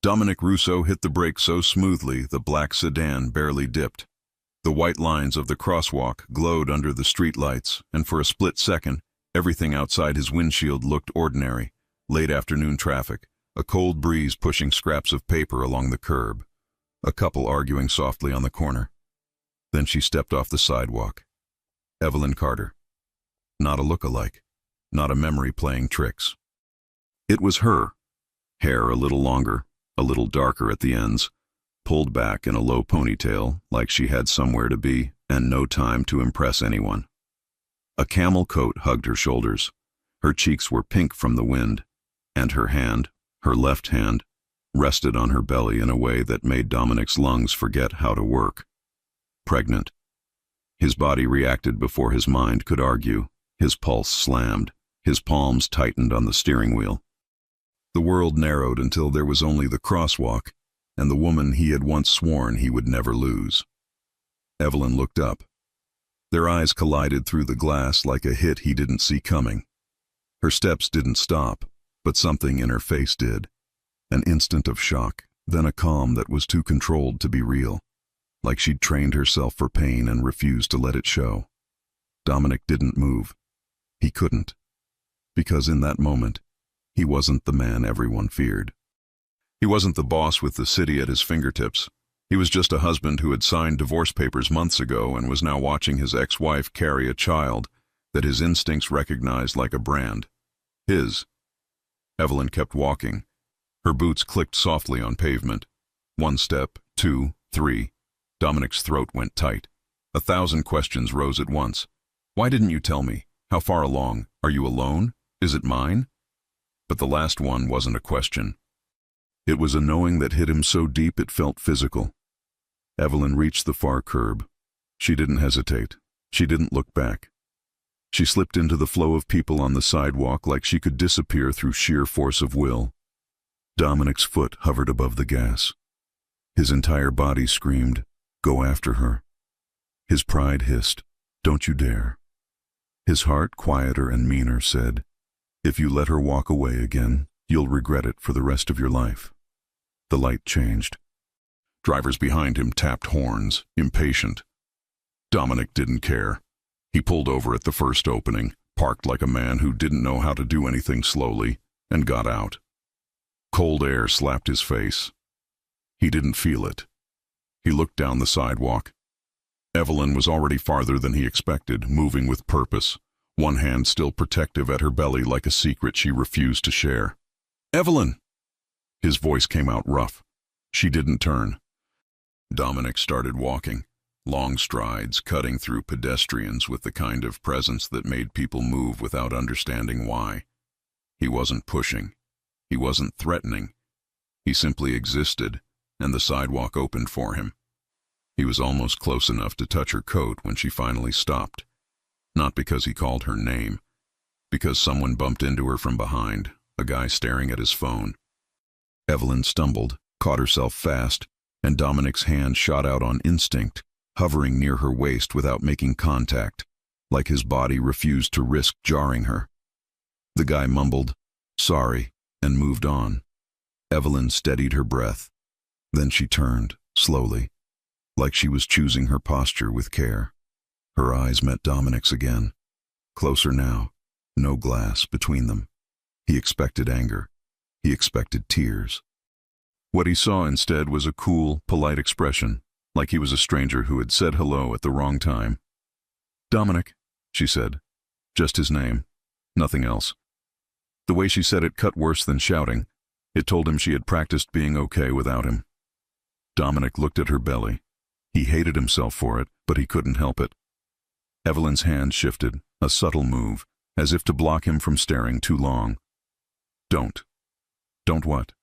Dominic Russo hit the brake so smoothly the black sedan barely dipped. The white lines of the crosswalk glowed under the streetlights, and for a split second, everything outside his windshield looked ordinary. Late afternoon traffic, a cold breeze pushing scraps of paper along the curb, a couple arguing softly on the corner. Then she stepped off the sidewalk. Evelyn Carter. Not a look-alike, not a memory playing tricks. It was her. Hair a little longer, a little darker at the ends, pulled back in a low ponytail like she had somewhere to be and no time to impress anyone. A camel coat hugged her shoulders. Her cheeks were pink from the wind, and her hand, her left hand, rested on her belly in a way that made Dominic's lungs forget how to work. Pregnant. His body reacted before his mind could argue. His pulse slammed. His palms tightened on the steering wheel. The world narrowed until there was only the crosswalk and the woman he had once sworn he would never lose. Evelyn looked up. Their eyes collided through the glass like a hit he didn't see coming. Her steps didn't stop, but something in her face did. An instant of shock, then a calm that was too controlled to be real, like she'd trained herself for pain and refused to let it show. Dominic didn't move. He couldn't. Because in that moment, he wasn't the man everyone feared. He wasn't the boss with the city at his fingertips. He was just a husband who had signed divorce papers months ago and was now watching his ex-wife carry a child that his instincts recognized like a brand. His. Evelyn kept walking. Her boots clicked softly on pavement. 1 step, 2, 3. Dominic's throat went tight. 1,000 questions rose at once. Why didn't you tell me? How far along? Are you alone? Is it mine? But the last one wasn't a question. It was a knowing that hit him so deep it felt physical. Evelyn reached the far curb. She didn't hesitate. She didn't look back. She slipped into the flow of people on the sidewalk like she could disappear through sheer force of will. Dominic's foot hovered above the gas. His entire body screamed, "Go after her." His pride hissed, "Don't you dare." His heart, quieter and meaner, said, "If you let her walk away again, you'll regret it for the rest of your life." The light changed. Drivers behind him tapped horns, impatient. Dominic didn't care. He pulled over at the first opening, parked like a man who didn't know how to do anything slowly, and got out. Cold air slapped his face. He didn't feel it. He looked down the sidewalk. Evelyn was already farther than he expected, moving with purpose, one hand still protective at her belly like a secret she refused to share. "Evelyn!" His voice came out rough. She didn't turn. Dominic started walking, long strides cutting through pedestrians with the kind of presence that made people move without understanding why. He wasn't pushing. He wasn't threatening. He simply existed, and the sidewalk opened for him. He was almost close enough to touch her coat when she finally stopped. Not because he called her name, because someone bumped into her from behind, a guy staring at his phone. Evelyn stumbled, caught herself fast, and Dominic's hand shot out on instinct, hovering near her waist without making contact, like his body refused to risk jarring her. The guy mumbled, "Sorry," and moved on. Evelyn steadied her breath. Then she turned, slowly, like she was choosing her posture with care. Her eyes met Dominic's again. Closer now, no glass between them. He expected anger. He expected tears. What he saw instead was a cool, polite expression, like he was a stranger who had said hello at the wrong time. "Dominic," she said. Just his name, nothing else. The way she said it cut worse than shouting. It told him she had practiced being okay without him. Dominic looked at her belly. He hated himself for it, but he couldn't help it. Evelyn's hand shifted, a subtle move, as if to block him from staring too long. "Don't." "Don't what?"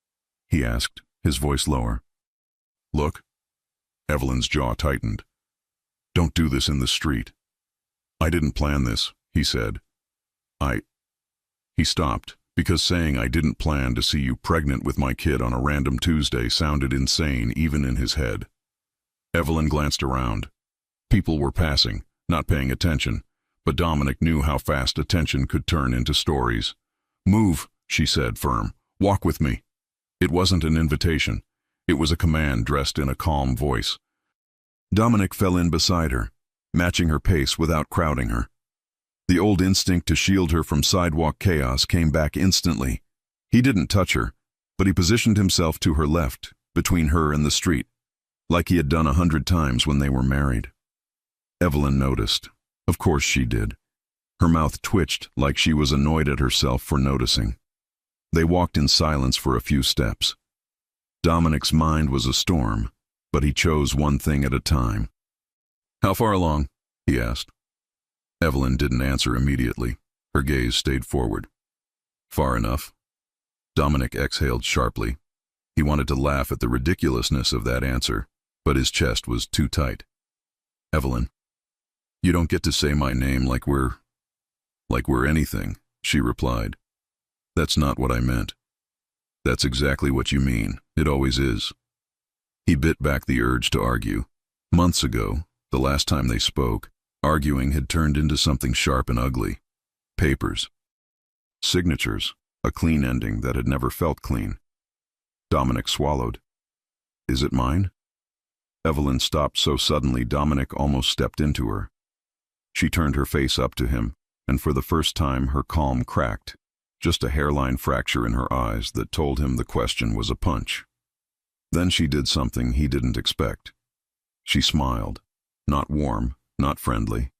he asked, his voice lower. "Look." Evelyn's jaw tightened. "Don't do this in the street." "I didn't plan this," he said. He stopped, because saying "I didn't plan to see you pregnant with my kid on a random Tuesday" sounded insane even in his head. Evelyn glanced around. People were passing, not paying attention, but Dominic knew how fast attention could turn into stories. "Move," she said, firm. "Walk with me." It wasn't an invitation. It was a command dressed in a calm voice. Dominic fell in beside her, matching her pace without crowding her. The old instinct to shield her from sidewalk chaos came back instantly. He didn't touch her, but he positioned himself to her left, between her and the street, like he had done 100 times when they were married. Evelyn noticed. Of course she did. Her mouth twitched like she was annoyed at herself for noticing. They walked in silence for a few steps. Dominic's mind was a storm, but he chose one thing at a time. "How far along?" he asked. Evelyn didn't answer immediately. Her gaze stayed forward. "Far enough." Dominic exhaled sharply. He wanted to laugh at the ridiculousness of that answer, but his chest was too tight. "Evelyn, you don't get to say my name like we're anything," she replied. "That's not what I meant." "That's exactly what you mean. It always is." He bit back the urge to argue. Months ago, the last time they spoke, arguing had turned into something sharp and ugly. Papers. Signatures. A clean ending that had never felt clean. Dominic swallowed. "Is it mine?" Evelyn stopped so suddenly Dominic almost stepped into her. She turned her face up to him, and for the first time her calm cracked, just a hairline fracture in her eyes that told him the question was a punch. Then she did something he didn't expect. She smiled, not warm, not friendly.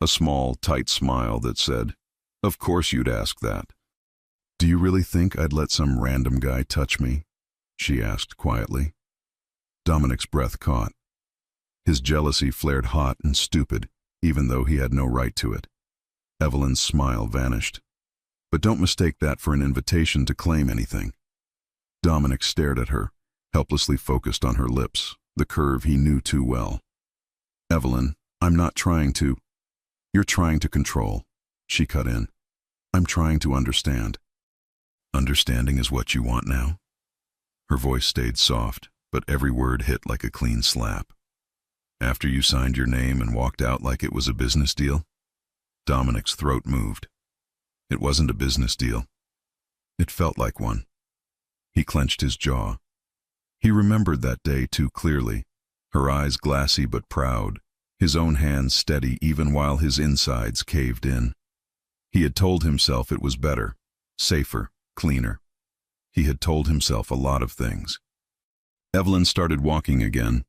A small, tight smile that said, "Of course you'd ask that." "Do you really think I'd let some random guy touch me?" she asked quietly. Dominic's breath caught. His jealousy flared hot and stupid, even though he had no right to it. Evelyn's smile vanished. "But don't mistake that for an invitation to claim anything." Dominic stared at her, helplessly focused on her lips, the curve he knew too well. "Evelyn, I'm not trying to—" "You're trying to control," she cut in. "I'm trying to understand." "Understanding is what you want now?" Her voice stayed soft, but every word hit like a clean slap. "After you signed your name and walked out like it was a business deal?" Dominic's throat moved. It wasn't a business deal. It felt like one. He clenched his jaw. He remembered that day too clearly, her eyes glassy but proud, his own hands steady even while his insides caved in. He had told himself it was better, safer, cleaner. He had told himself a lot of things. Evelyn started walking again.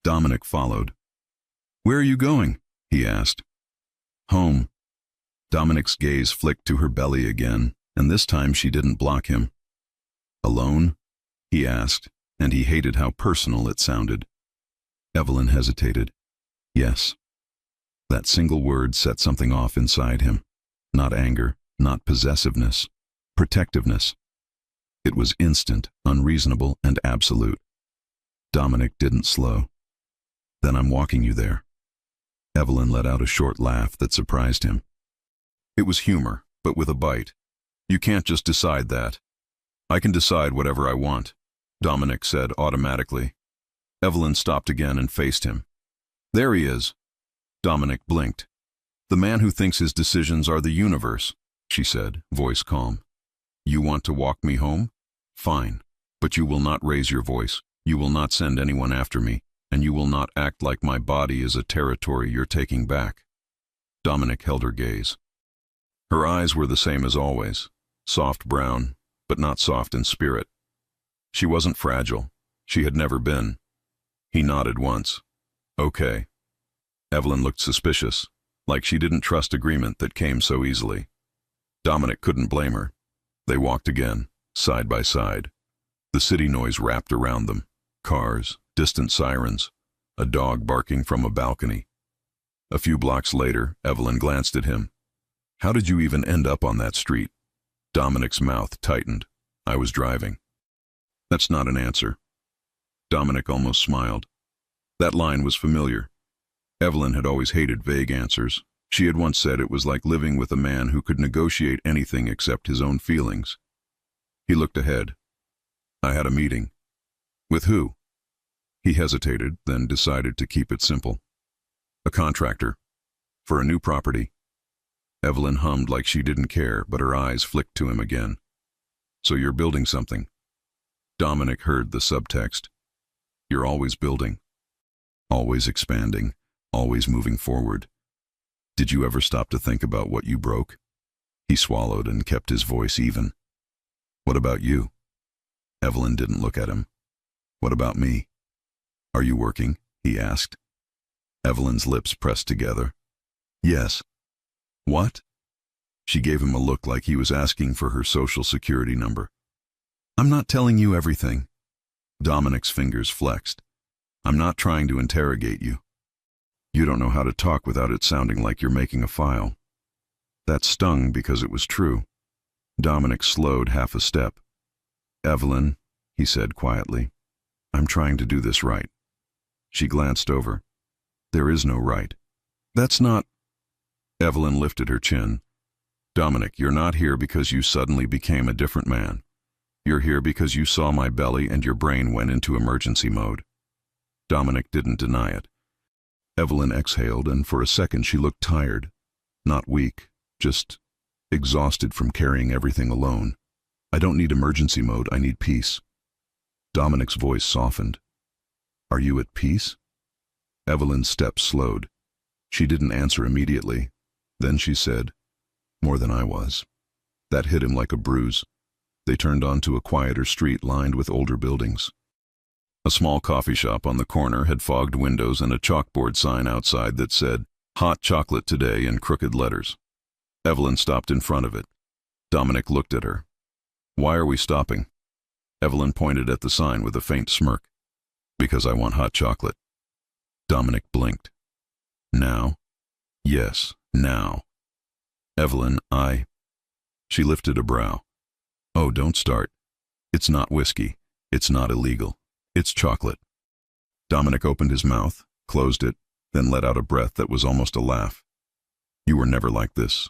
Dominic followed. "Where are you going?" he asked. "Home." Dominic's gaze flicked to her belly again, and this time she didn't block him. "Alone?" he asked, and he hated how personal it sounded. Evelyn hesitated. "Yes." That single word set something off inside him. Not anger, not possessiveness, protectiveness. It was instant, unreasonable, and absolute. Dominic didn't slow. "Then I'm walking you there." Evelyn let out a short laugh that surprised him. It was humor, but with a bite. "You can't just decide that." "I can decide whatever I want," Dominic said automatically. Evelyn stopped again and faced him. "There he is." Dominic blinked. "The man who thinks his decisions are the universe," she said, voice calm. "You want to walk me home? Fine. But you will not raise your voice. You will not send anyone after me, and you will not act like my body is a territory you're taking back." Dominic held her gaze. Her eyes were the same as always, soft brown, but not soft in spirit. She wasn't fragile. She had never been. He nodded once. "Okay." Evelyn looked suspicious, like she didn't trust agreement that came so easily. Dominic couldn't blame her. They walked again, side by side. The city noise wrapped around them. Cars, distant sirens, a dog barking from a balcony. A few blocks later, Evelyn glanced at him. "How did you even end up on that street?" Dominic's mouth tightened. "I was driving." "That's not an answer." Dominic almost smiled. That line was familiar. Evelyn had always hated vague answers. She had once said it was like living with a man who could negotiate anything except his own feelings. He looked ahead. "I had a meeting." "With who?" He hesitated, then decided to keep it simple. "A contractor. For a new property." Evelyn hummed like she didn't care, but her eyes flicked to him again. "So you're building something?" Dominic heard the subtext. You're always building, always expanding, always moving forward. Did you ever stop to think about what you broke? He swallowed and kept his voice even. What about you? Evelyn didn't look at him. What about me? Are you working? He asked. Evelyn's lips pressed together. Yes. What? She gave him a look like he was asking for her social security number. I'm not telling you everything. Dominic's fingers flexed. I'm not trying to interrogate you. You don't know how to talk without it sounding like you're making a file. That stung because it was true. Dominic slowed half a step. Evelyn, he said quietly, I'm trying to do this right. She glanced over. There is no right. That's not... Evelyn lifted her chin. Dominic, you're not here because you suddenly became a different man. You're here because you saw my belly and your brain went into emergency mode. Dominic didn't deny it. Evelyn exhaled, and for a second she looked tired. Not weak, just exhausted from carrying everything alone. I don't need emergency mode, I need peace. Dominic's voice softened. Are you at peace? Evelyn's steps slowed. She didn't answer immediately. Then she said, more than I was. That hit him like a bruise. They turned onto a quieter street lined with older buildings. A small coffee shop on the corner had fogged windows and a chalkboard sign outside that said, Hot chocolate today in crooked letters. Evelyn stopped in front of it. Dominic looked at her. Why are we stopping? Evelyn pointed at the sign with a faint smirk. Because I want hot chocolate. Dominic blinked. Now? Yes, now. Evelyn, She lifted a brow. Oh, don't start. It's not whiskey. It's not illegal. It's chocolate. Dominic opened his mouth, closed it, then let out a breath that was almost a laugh. You were never like this.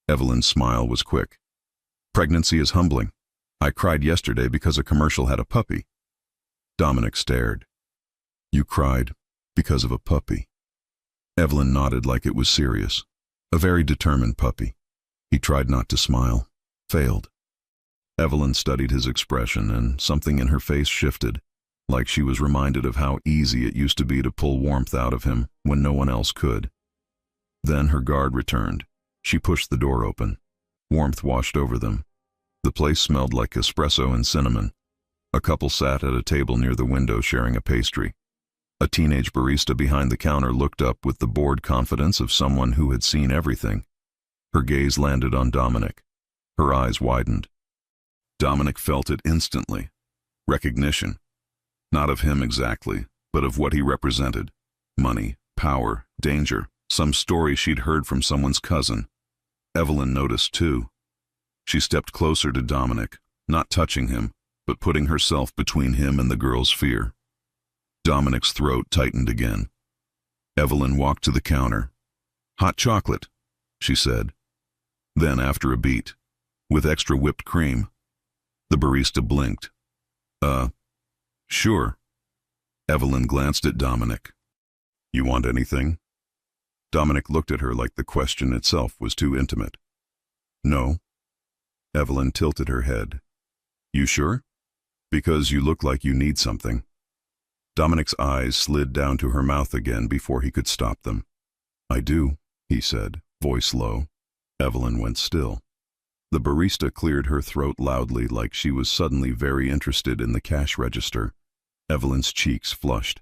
Evelyn's smile was quick. Pregnancy is humbling. I cried yesterday because a commercial had a puppy. Dominic stared. You cried because of a puppy. Evelyn nodded like it was serious. A very determined puppy. He tried not to smile. Failed. Evelyn studied his expression, and something in her face shifted, like she was reminded of how easy it used to be to pull warmth out of him when no one else could. Then her guard returned. She pushed the door open. Warmth washed over them. The place smelled like espresso and cinnamon. A couple sat at a table near the window sharing a pastry. A teenage barista behind the counter looked up with the bored confidence of someone who had seen everything. Her gaze landed on Dominic. Her eyes widened. Dominic felt it instantly. Recognition. Not of him exactly, but of what he represented. Money, power, danger, some story she'd heard from someone's cousin. Evelyn noticed too. She stepped closer to Dominic, not touching him, but putting herself between him and the girl's fear. Dominic's throat tightened again. Evelyn walked to the counter. Hot chocolate, she said. Then, after a beat, with extra whipped cream. The barista blinked. Sure. Evelyn glanced at Dominic. You want anything? Dominic looked at her like the question itself was too intimate. No. Evelyn tilted her head. You sure? Because you look like you need something. Dominic's eyes slid down to her mouth again before he could stop them. I do, he said, voice low. Evelyn went still. The barista cleared her throat loudly like she was suddenly very interested in the cash register. Evelyn's cheeks flushed.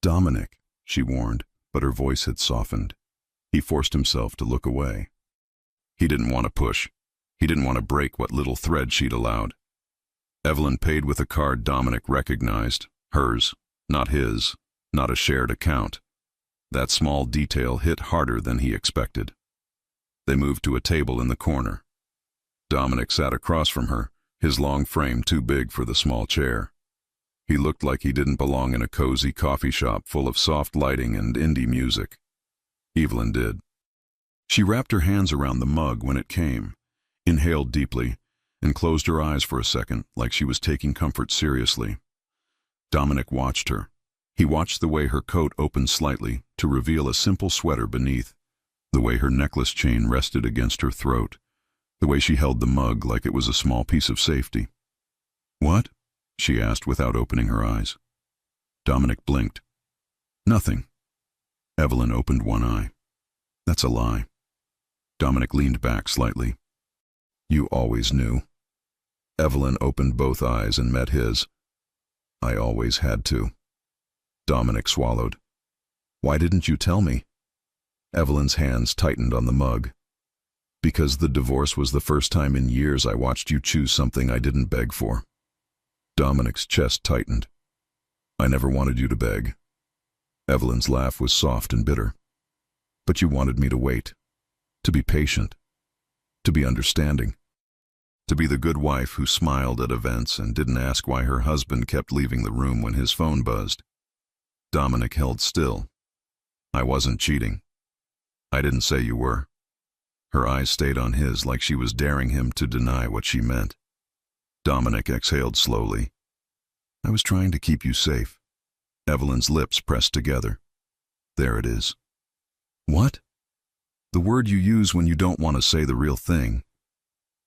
Dominic, she warned, but her voice had softened. He forced himself to look away. He didn't want to push. He didn't want to break what little thread she'd allowed. Evelyn paid with a card Dominic recognized, hers, not his, not a shared account. That small detail hit harder than he expected. They moved to a table in the corner. Dominic sat across from her, his long frame too big for the small chair. He looked like he didn't belong in a cozy coffee shop full of soft lighting and indie music. Evelyn did. She wrapped her hands around the mug when it came, inhaled deeply, and closed her eyes for a second like she was taking comfort seriously. Dominic watched her. He watched the way her coat opened slightly to reveal a simple sweater beneath, the way her necklace chain rested against her throat, the way she held the mug like it was a small piece of safety. What? she asked without opening her eyes. Dominic blinked. Nothing. Evelyn opened one eye. That's a lie. Dominic leaned back slightly. You always knew. Evelyn opened both eyes and met his. I always had to. Dominic swallowed. Why didn't you tell me? Evelyn's hands tightened on the mug. Because the divorce was the first time in years I watched you choose something I didn't beg for. Dominic's chest tightened. I never wanted you to beg. Evelyn's laugh was soft and bitter. But you wanted me to wait, to be patient, to be understanding, to be the good wife who smiled at events and didn't ask why her husband kept leaving the room when his phone buzzed. Dominic held still. I wasn't cheating. I didn't say you were. Her eyes stayed on his like she was daring him to deny what she meant. Dominic exhaled slowly. I was trying to keep you safe. Evelyn's lips pressed together. There it is. What? The word you use when you don't want to say the real thing.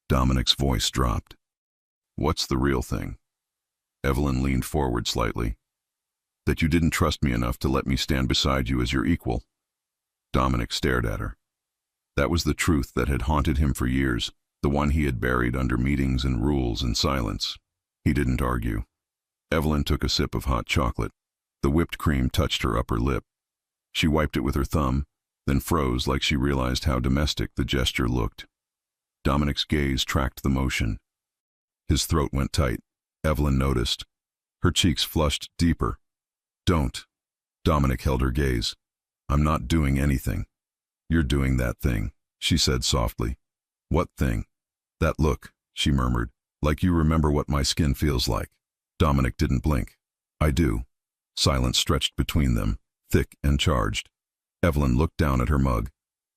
Dominic's voice dropped. What's the real thing? Evelyn leaned forward slightly. That you didn't trust me enough to let me stand beside you as your equal. Dominic stared at her. That was the truth that had haunted him for years, the one he had buried under meetings and rules and silence. He didn't argue. Evelyn took a sip of hot chocolate. The whipped cream touched her upper lip. She wiped it with her thumb, then froze like she realized how domestic the gesture looked. Dominic's gaze tracked the motion. His throat went tight. Evelyn noticed. Her cheeks flushed deeper. Don't. Dominic held her gaze. I'm not doing anything. You're doing that thing, she said softly. What thing? That look, she murmured, like you remember what my skin feels like. Dominic didn't blink. I do. Silence stretched between them, thick and charged. Evelyn looked down at her mug.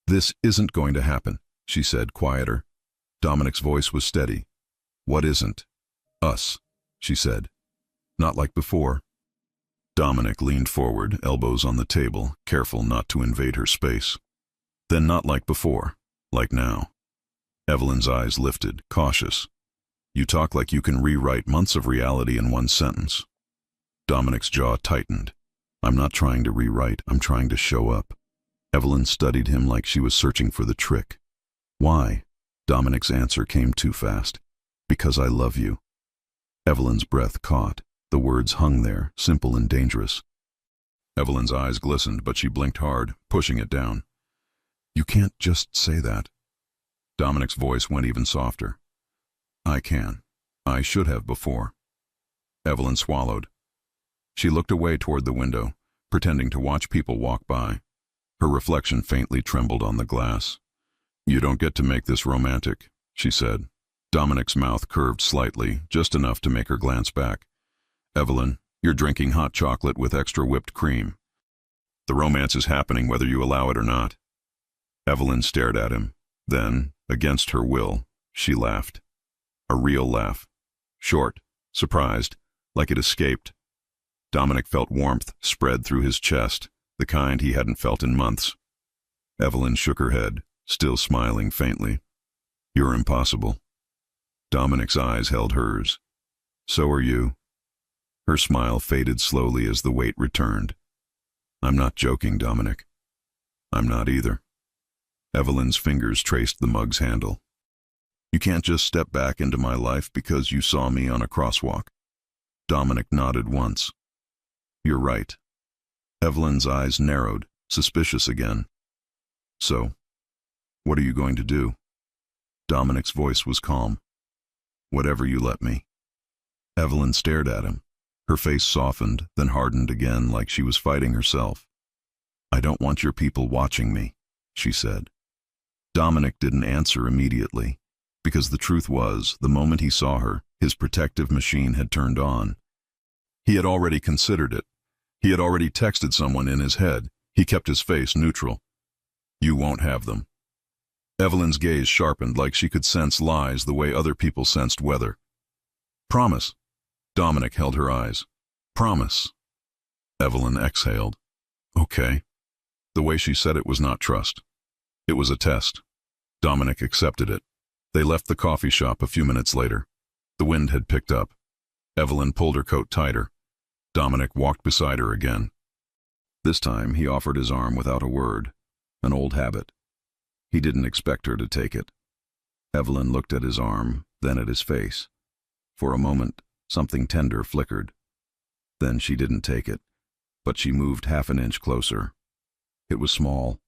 This isn't going to happen, she said, quieter. Dominic's voice was steady. What isn't? Us, she said. Not like before. Dominic leaned forward, elbows on the table, careful not to invade her space. Then not like before, like now. Evelyn's eyes lifted, cautious. You talk like you can rewrite months of reality in one sentence. Dominic's jaw tightened. I'm not trying to rewrite, I'm trying to show up. Evelyn studied him like she was searching for the trick. Why? Dominic's answer came too fast. Because I love you. Evelyn's breath caught. The words hung there, simple and dangerous. Evelyn's eyes glistened, but she blinked hard, pushing it down. You can't just say that. Dominic's voice went even softer. I can. I should have before. Evelyn swallowed. She looked away toward the window, pretending to watch people walk by. Her reflection faintly trembled on the glass. You don't get to make this romantic, she said. Dominic's mouth curved slightly, just enough to make her glance back. Evelyn, you're drinking hot chocolate with extra whipped cream. The romance is happening whether you allow it or not. Evelyn stared at him. Then, against her will, she laughed. A real laugh. Short, surprised, like it escaped. Dominic felt warmth spread through his chest, the kind he hadn't felt in months. Evelyn shook her head, still smiling faintly. You're impossible. Dominic's eyes held hers. So are you. Her smile faded slowly as the weight returned. I'm not joking, Dominic. I'm not either. Evelyn's fingers traced the mug's handle. You can't just step back into my life because you saw me on a crosswalk. Dominic nodded once. You're right. Evelyn's eyes narrowed, suspicious again. So, what are you going to do? Dominic's voice was calm. Whatever you let me. Evelyn stared at him. Her face softened, then hardened again like she was fighting herself. I don't want your people watching me, she said. Dominic didn't answer immediately, because the truth was, the moment he saw her, his protective machine had turned on. He had already considered it. He had already texted someone in his head. He kept his face neutral. You won't have them. Evelyn's gaze sharpened like she could sense lies the way other people sensed weather. Promise. Dominic held her eyes. Promise. Evelyn exhaled. Okay. The way she said it was not trust. It was a test. Dominic accepted it. They left the coffee shop a few minutes later. The wind had picked up. Evelyn pulled her coat tighter. Dominic walked beside her again. This time he offered his arm without a word, an old habit. He didn't expect her to take it. Evelyn looked at his arm, then at his face. For a moment, something tender flickered. Then she didn't take it, but she moved half an inch closer. It was small.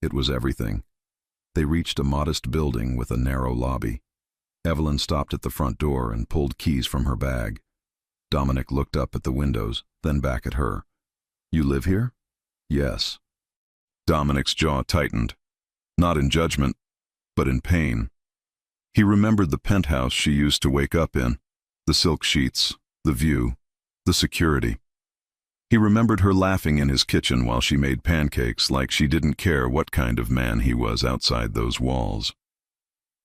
It was everything. They reached a modest building with a narrow lobby. Evelyn stopped at the front door and pulled keys from her bag. Dominic looked up at the windows, then back at her. "You live here?" "Yes." Dominic's jaw tightened, not in judgment, but in pain. He remembered the penthouse she used to wake up in, the silk sheets, the view, the security. He remembered her laughing in his kitchen while she made pancakes like she didn't care what kind of man he was outside those walls.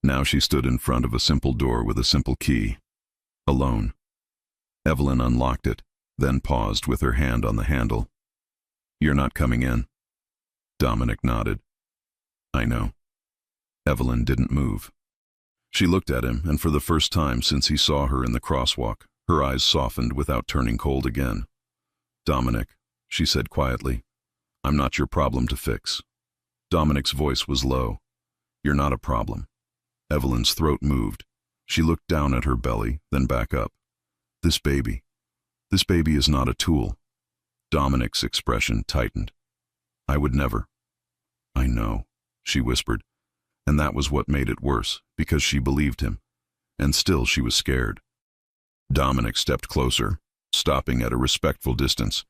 Now she stood in front of a simple door with a simple key. Alone. Evelyn unlocked it, then paused with her hand on the handle. "You're not coming in." Dominic nodded. "I know." Evelyn didn't move. She looked at him, and for the first time since he saw her in the crosswalk, her eyes softened without turning cold again. "Dominic," she said quietly, "I'm not your problem to fix." Dominic's voice was low. "You're not a problem." Evelyn's throat moved. She looked down at her belly, then back up. This baby is not a tool." Dominic's expression tightened. "I would never." "I know," she whispered, and that was what made it worse, because she believed him, and still she was scared. Dominic stepped closer, stopping at a respectful distance.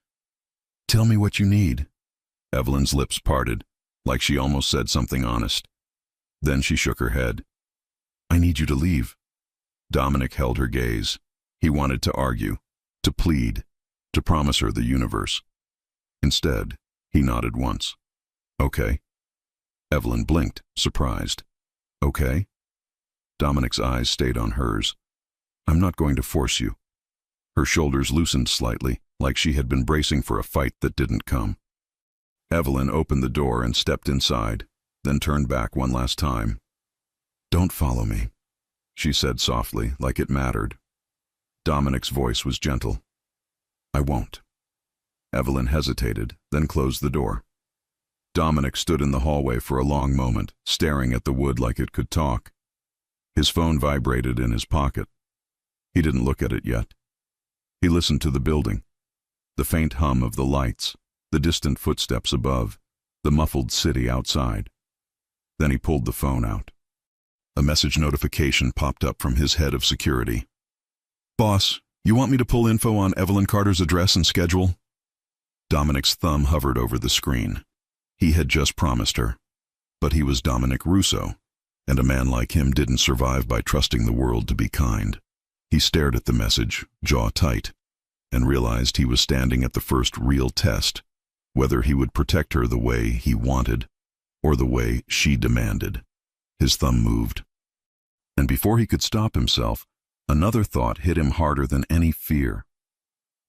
"Tell me what you need." Evelyn's lips parted, like she almost said something honest. Then she shook her head. "I need you to leave." Dominic held her gaze. He wanted to argue, to plead, to promise her the universe. Instead, he nodded once. "Okay." Evelyn blinked, surprised. "Okay?" Dominic's eyes stayed on hers. "I'm not going to force you." Her shoulders loosened slightly, like she had been bracing for a fight that didn't come. Evelyn opened the door and stepped inside, then turned back one last time. "Don't follow me," she said softly, like it mattered. Dominic's voice was gentle. "I won't." Evelyn hesitated, then closed the door. Dominic stood in the hallway for a long moment, staring at the wood like it could talk. His phone vibrated in his pocket. He didn't look at it yet. He listened to the building, the faint hum of the lights, the distant footsteps above, the muffled city outside. Then he pulled the phone out. A message notification popped up from his head of security. "Boss, you want me to pull info on Evelyn Carter's address and schedule?" Dominic's thumb hovered over the screen. He had just promised her. But he was Dominic Russo, and a man like him didn't survive by trusting the world to be kind. He stared at the message, jaw tight, and realized he was standing at the first real test, whether he would protect her the way he wanted, or the way she demanded. His thumb moved. And before he could stop himself, another thought hit him harder than any fear.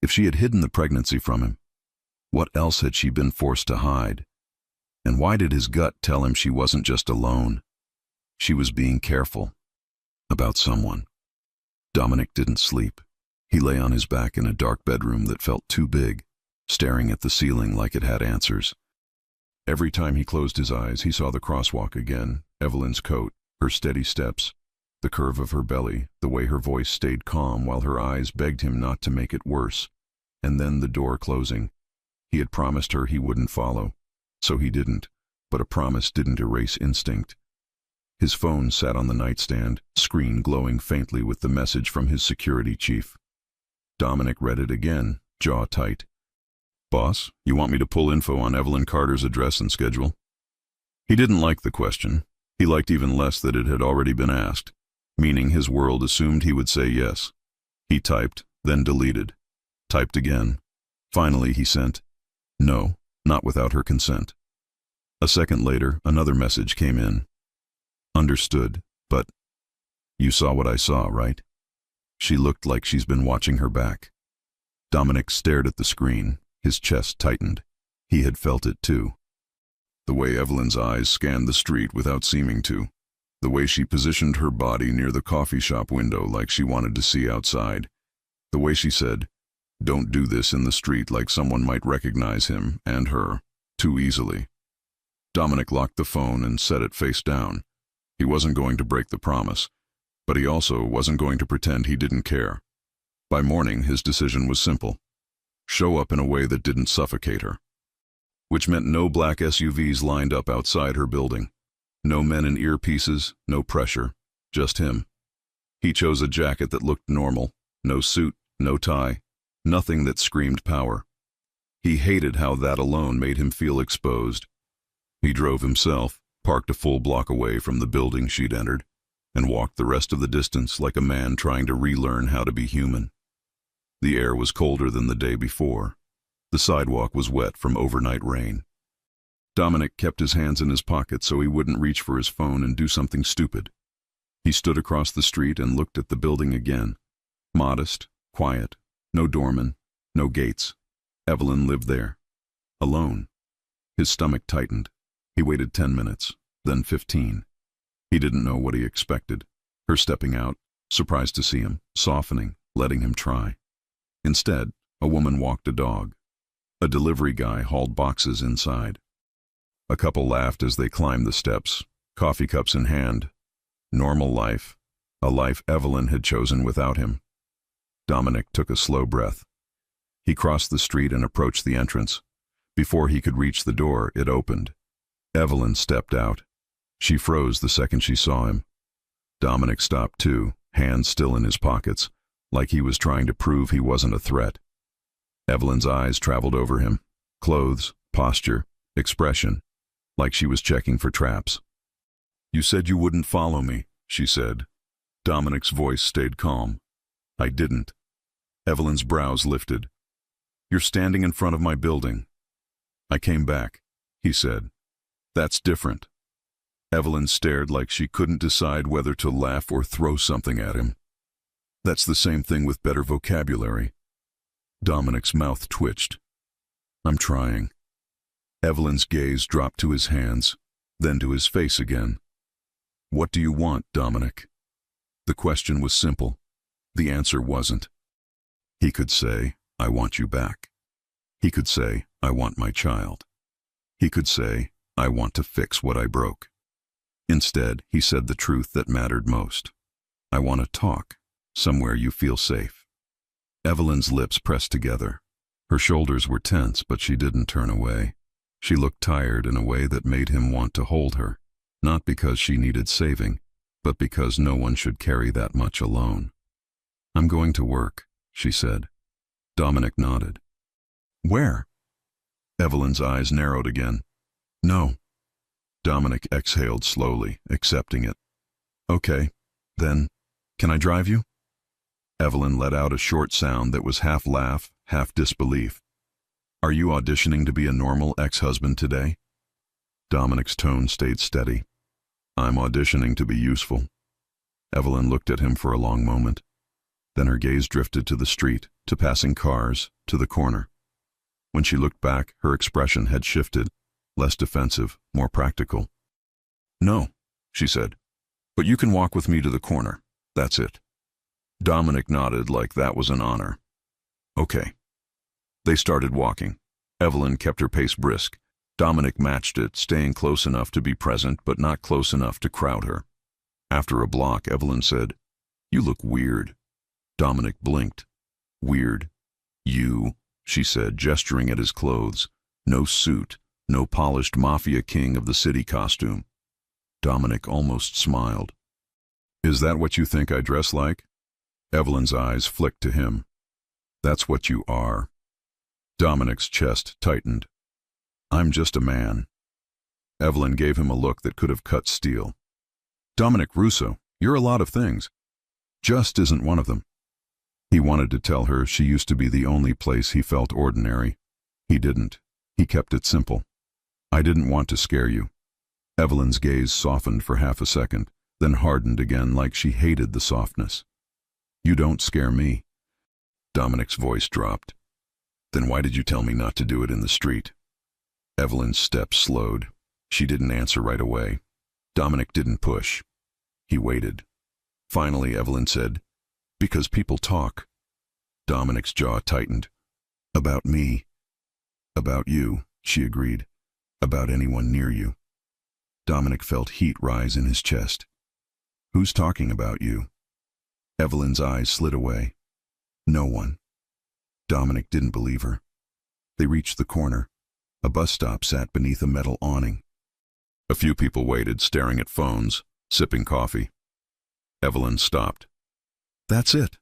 If she had hidden the pregnancy from him, what else had she been forced to hide? And why did his gut tell him she wasn't just alone? She was being careful. About someone. Dominic didn't sleep. He lay on his back in a dark bedroom that felt too big, staring at the ceiling like it had answers. Every time he closed his eyes, he saw the crosswalk again, Evelyn's coat, her steady steps, the curve of her belly, the way her voice stayed calm while her eyes begged him not to make it worse. And then the door closing. He had promised her he wouldn't follow, so he didn't, but a promise didn't erase instinct. His phone sat on the nightstand, screen glowing faintly with the message from his security chief. Dominic read it again, jaw tight. "Boss, you want me to pull info on Evelyn Carter's address and schedule?" He didn't like the question. He liked even less that it had already been asked, meaning his world assumed he would say yes. He typed, then deleted. Typed again. Finally he sent, "No, not without her consent." A second later, another message came in. "Understood, but you saw what I saw, right?" She looked like she's been watching her back. Dominic stared at the screen, his chest tightened. He had felt it too. The way Evelyn's eyes scanned the street without seeming to. The way she positioned her body near the coffee shop window like she wanted to see outside. The way she said, "Don't do this in the street," like someone might recognize him and her too easily. Dominic locked the phone and set it face down. He wasn't going to break the promise, but he also wasn't going to pretend he didn't care. By morning, his decision was simple. Show up in a way that didn't suffocate her. Which meant no black SUVs lined up outside her building. No men in earpieces, no pressure, just him. He chose a jacket that looked normal, no suit, no tie, nothing that screamed power. He hated how that alone made him feel exposed. He drove himself, parked a full block away from the building she'd entered, and walked the rest of the distance like a man trying to relearn how to be human. The air was colder than the day before. The sidewalk was wet from overnight rain. Dominic kept his hands in his pockets so he wouldn't reach for his phone and do something stupid. He stood across the street and looked at the building again. Modest, quiet, no doorman, no gates. Evelyn lived there. Alone. His stomach tightened. He waited 10 minutes, then 15. He didn't know what he expected. Her stepping out, surprised to see him, softening, letting him try. Instead, a woman walked a dog. A delivery guy hauled boxes inside. A couple laughed as they climbed the steps, coffee cups in hand. Normal life, a life Evelyn had chosen without him. Dominic took a slow breath. He crossed the street and approached the entrance. Before he could reach the door, it opened. Evelyn stepped out. She froze the second she saw him. Dominic stopped too, hands still in his pockets, like he was trying to prove he wasn't a threat. Evelyn's eyes traveled over him, clothes, posture, expression, like she was checking for traps. "You said you wouldn't follow me," she said. Dominic's voice stayed calm. "I didn't." Evelyn's brows lifted. "You're standing in front of my building." "I came back," he said. "That's different." Evelyn stared like she couldn't decide whether to laugh or throw something at him. "That's the same thing with better vocabulary." Dominic's mouth twitched. "I'm trying." Evelyn's gaze dropped to his hands, then to his face again. "What do you want, Dominic?" The question was simple. The answer wasn't. He could say, "I want you back." He could say, "I want my child." He could say, "I want to fix what I broke." Instead, he said the truth that mattered most. "I want to talk, somewhere you feel safe." Evelyn's lips pressed together. Her shoulders were tense, but she didn't turn away. She looked tired in a way that made him want to hold her, not because she needed saving, but because no one should carry that much alone. "I'm going to work," she said. Dominic nodded. "Where?" Evelyn's eyes narrowed again. "No." Dominic exhaled slowly, accepting it. "Okay, then, can I drive you?" Evelyn let out a short sound that was half laugh, half disbelief. "Are you auditioning to be a normal ex-husband today?" Dominic's tone stayed steady. "I'm auditioning to be useful." Evelyn looked at him for a long moment. Then her gaze drifted to the street, to passing cars, to the corner. When she looked back, her expression had shifted, less defensive, more practical. "No," she said, "but you can walk with me to the corner. That's it." Dominic nodded like that was an honor. "Okay." They started walking. Evelyn kept her pace brisk. Dominic matched it, staying close enough to be present, but not close enough to crowd her. After a block, Evelyn said, "You look weird." Dominic blinked. "Weird? You?" she said, gesturing at his clothes. No suit, no polished mafia king of the city costume. Dominic almost smiled. "Is that what you think I dress like?" Evelyn's eyes flicked to him. "That's what you are." Dominic's chest tightened. "I'm just a man." Evelyn gave him a look that could have cut steel. "Dominic Russo, you're a lot of things. Just isn't one of them." He wanted to tell her she used to be the only place he felt ordinary. He didn't. He kept it simple. "I didn't want to scare you." Evelyn's gaze softened for half a second, then hardened again like she hated the softness. "You don't scare me." Dominic's voice dropped. "Then why did you tell me not to do it in the street?" Evelyn's steps slowed. She didn't answer right away. Dominic didn't push. He waited. Finally, Evelyn said, "Because people talk." Dominic's jaw tightened. About me. About you, she agreed. About anyone near you. Dominic felt heat rise in his chest. Who's talking about you? Evelyn's eyes slid away. No one. Dominic didn't believe her. They reached the corner. A bus stop sat beneath a metal awning. A few people waited, staring at phones, sipping coffee. Evelyn stopped. That's it,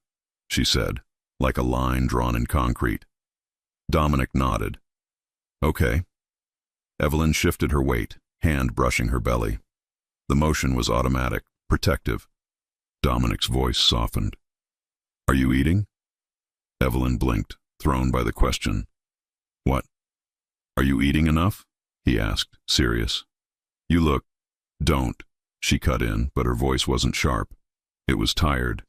she said, like a line drawn in concrete. Dominic nodded. Okay. Evelyn shifted her weight, hand brushing her belly. The motion was automatic, protective. Dominic's voice softened. Are you eating? Evelyn blinked, thrown by the question. What? Are you eating enough? He asked, serious. You look. Don't, she cut in, but her voice wasn't sharp. It was tired.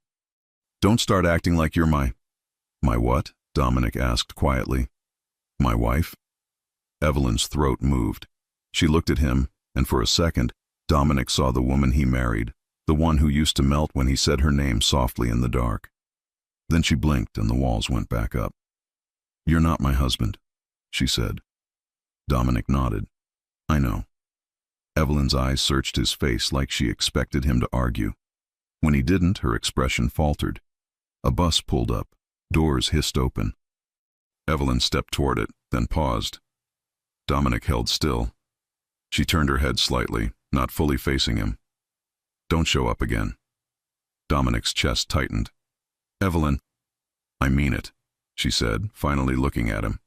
Don't start acting like you're my what? Dominic asked quietly. My wife? Evelyn's throat moved. She looked at him, and for a second, Dominic saw the woman he married, the one who used to melt when he said her name softly in the dark. Then she blinked and the walls went back up. You're not my husband, she said. Dominic nodded. I know. Evelyn's eyes searched his face like she expected him to argue. When he didn't, her expression faltered. A bus pulled up. Doors hissed open. Evelyn stepped toward it, then paused. Dominic held still. She turned her head slightly, not fully facing him. Don't show up again. Dominic's chest tightened. Evelyn, I mean it, she said, finally looking at him.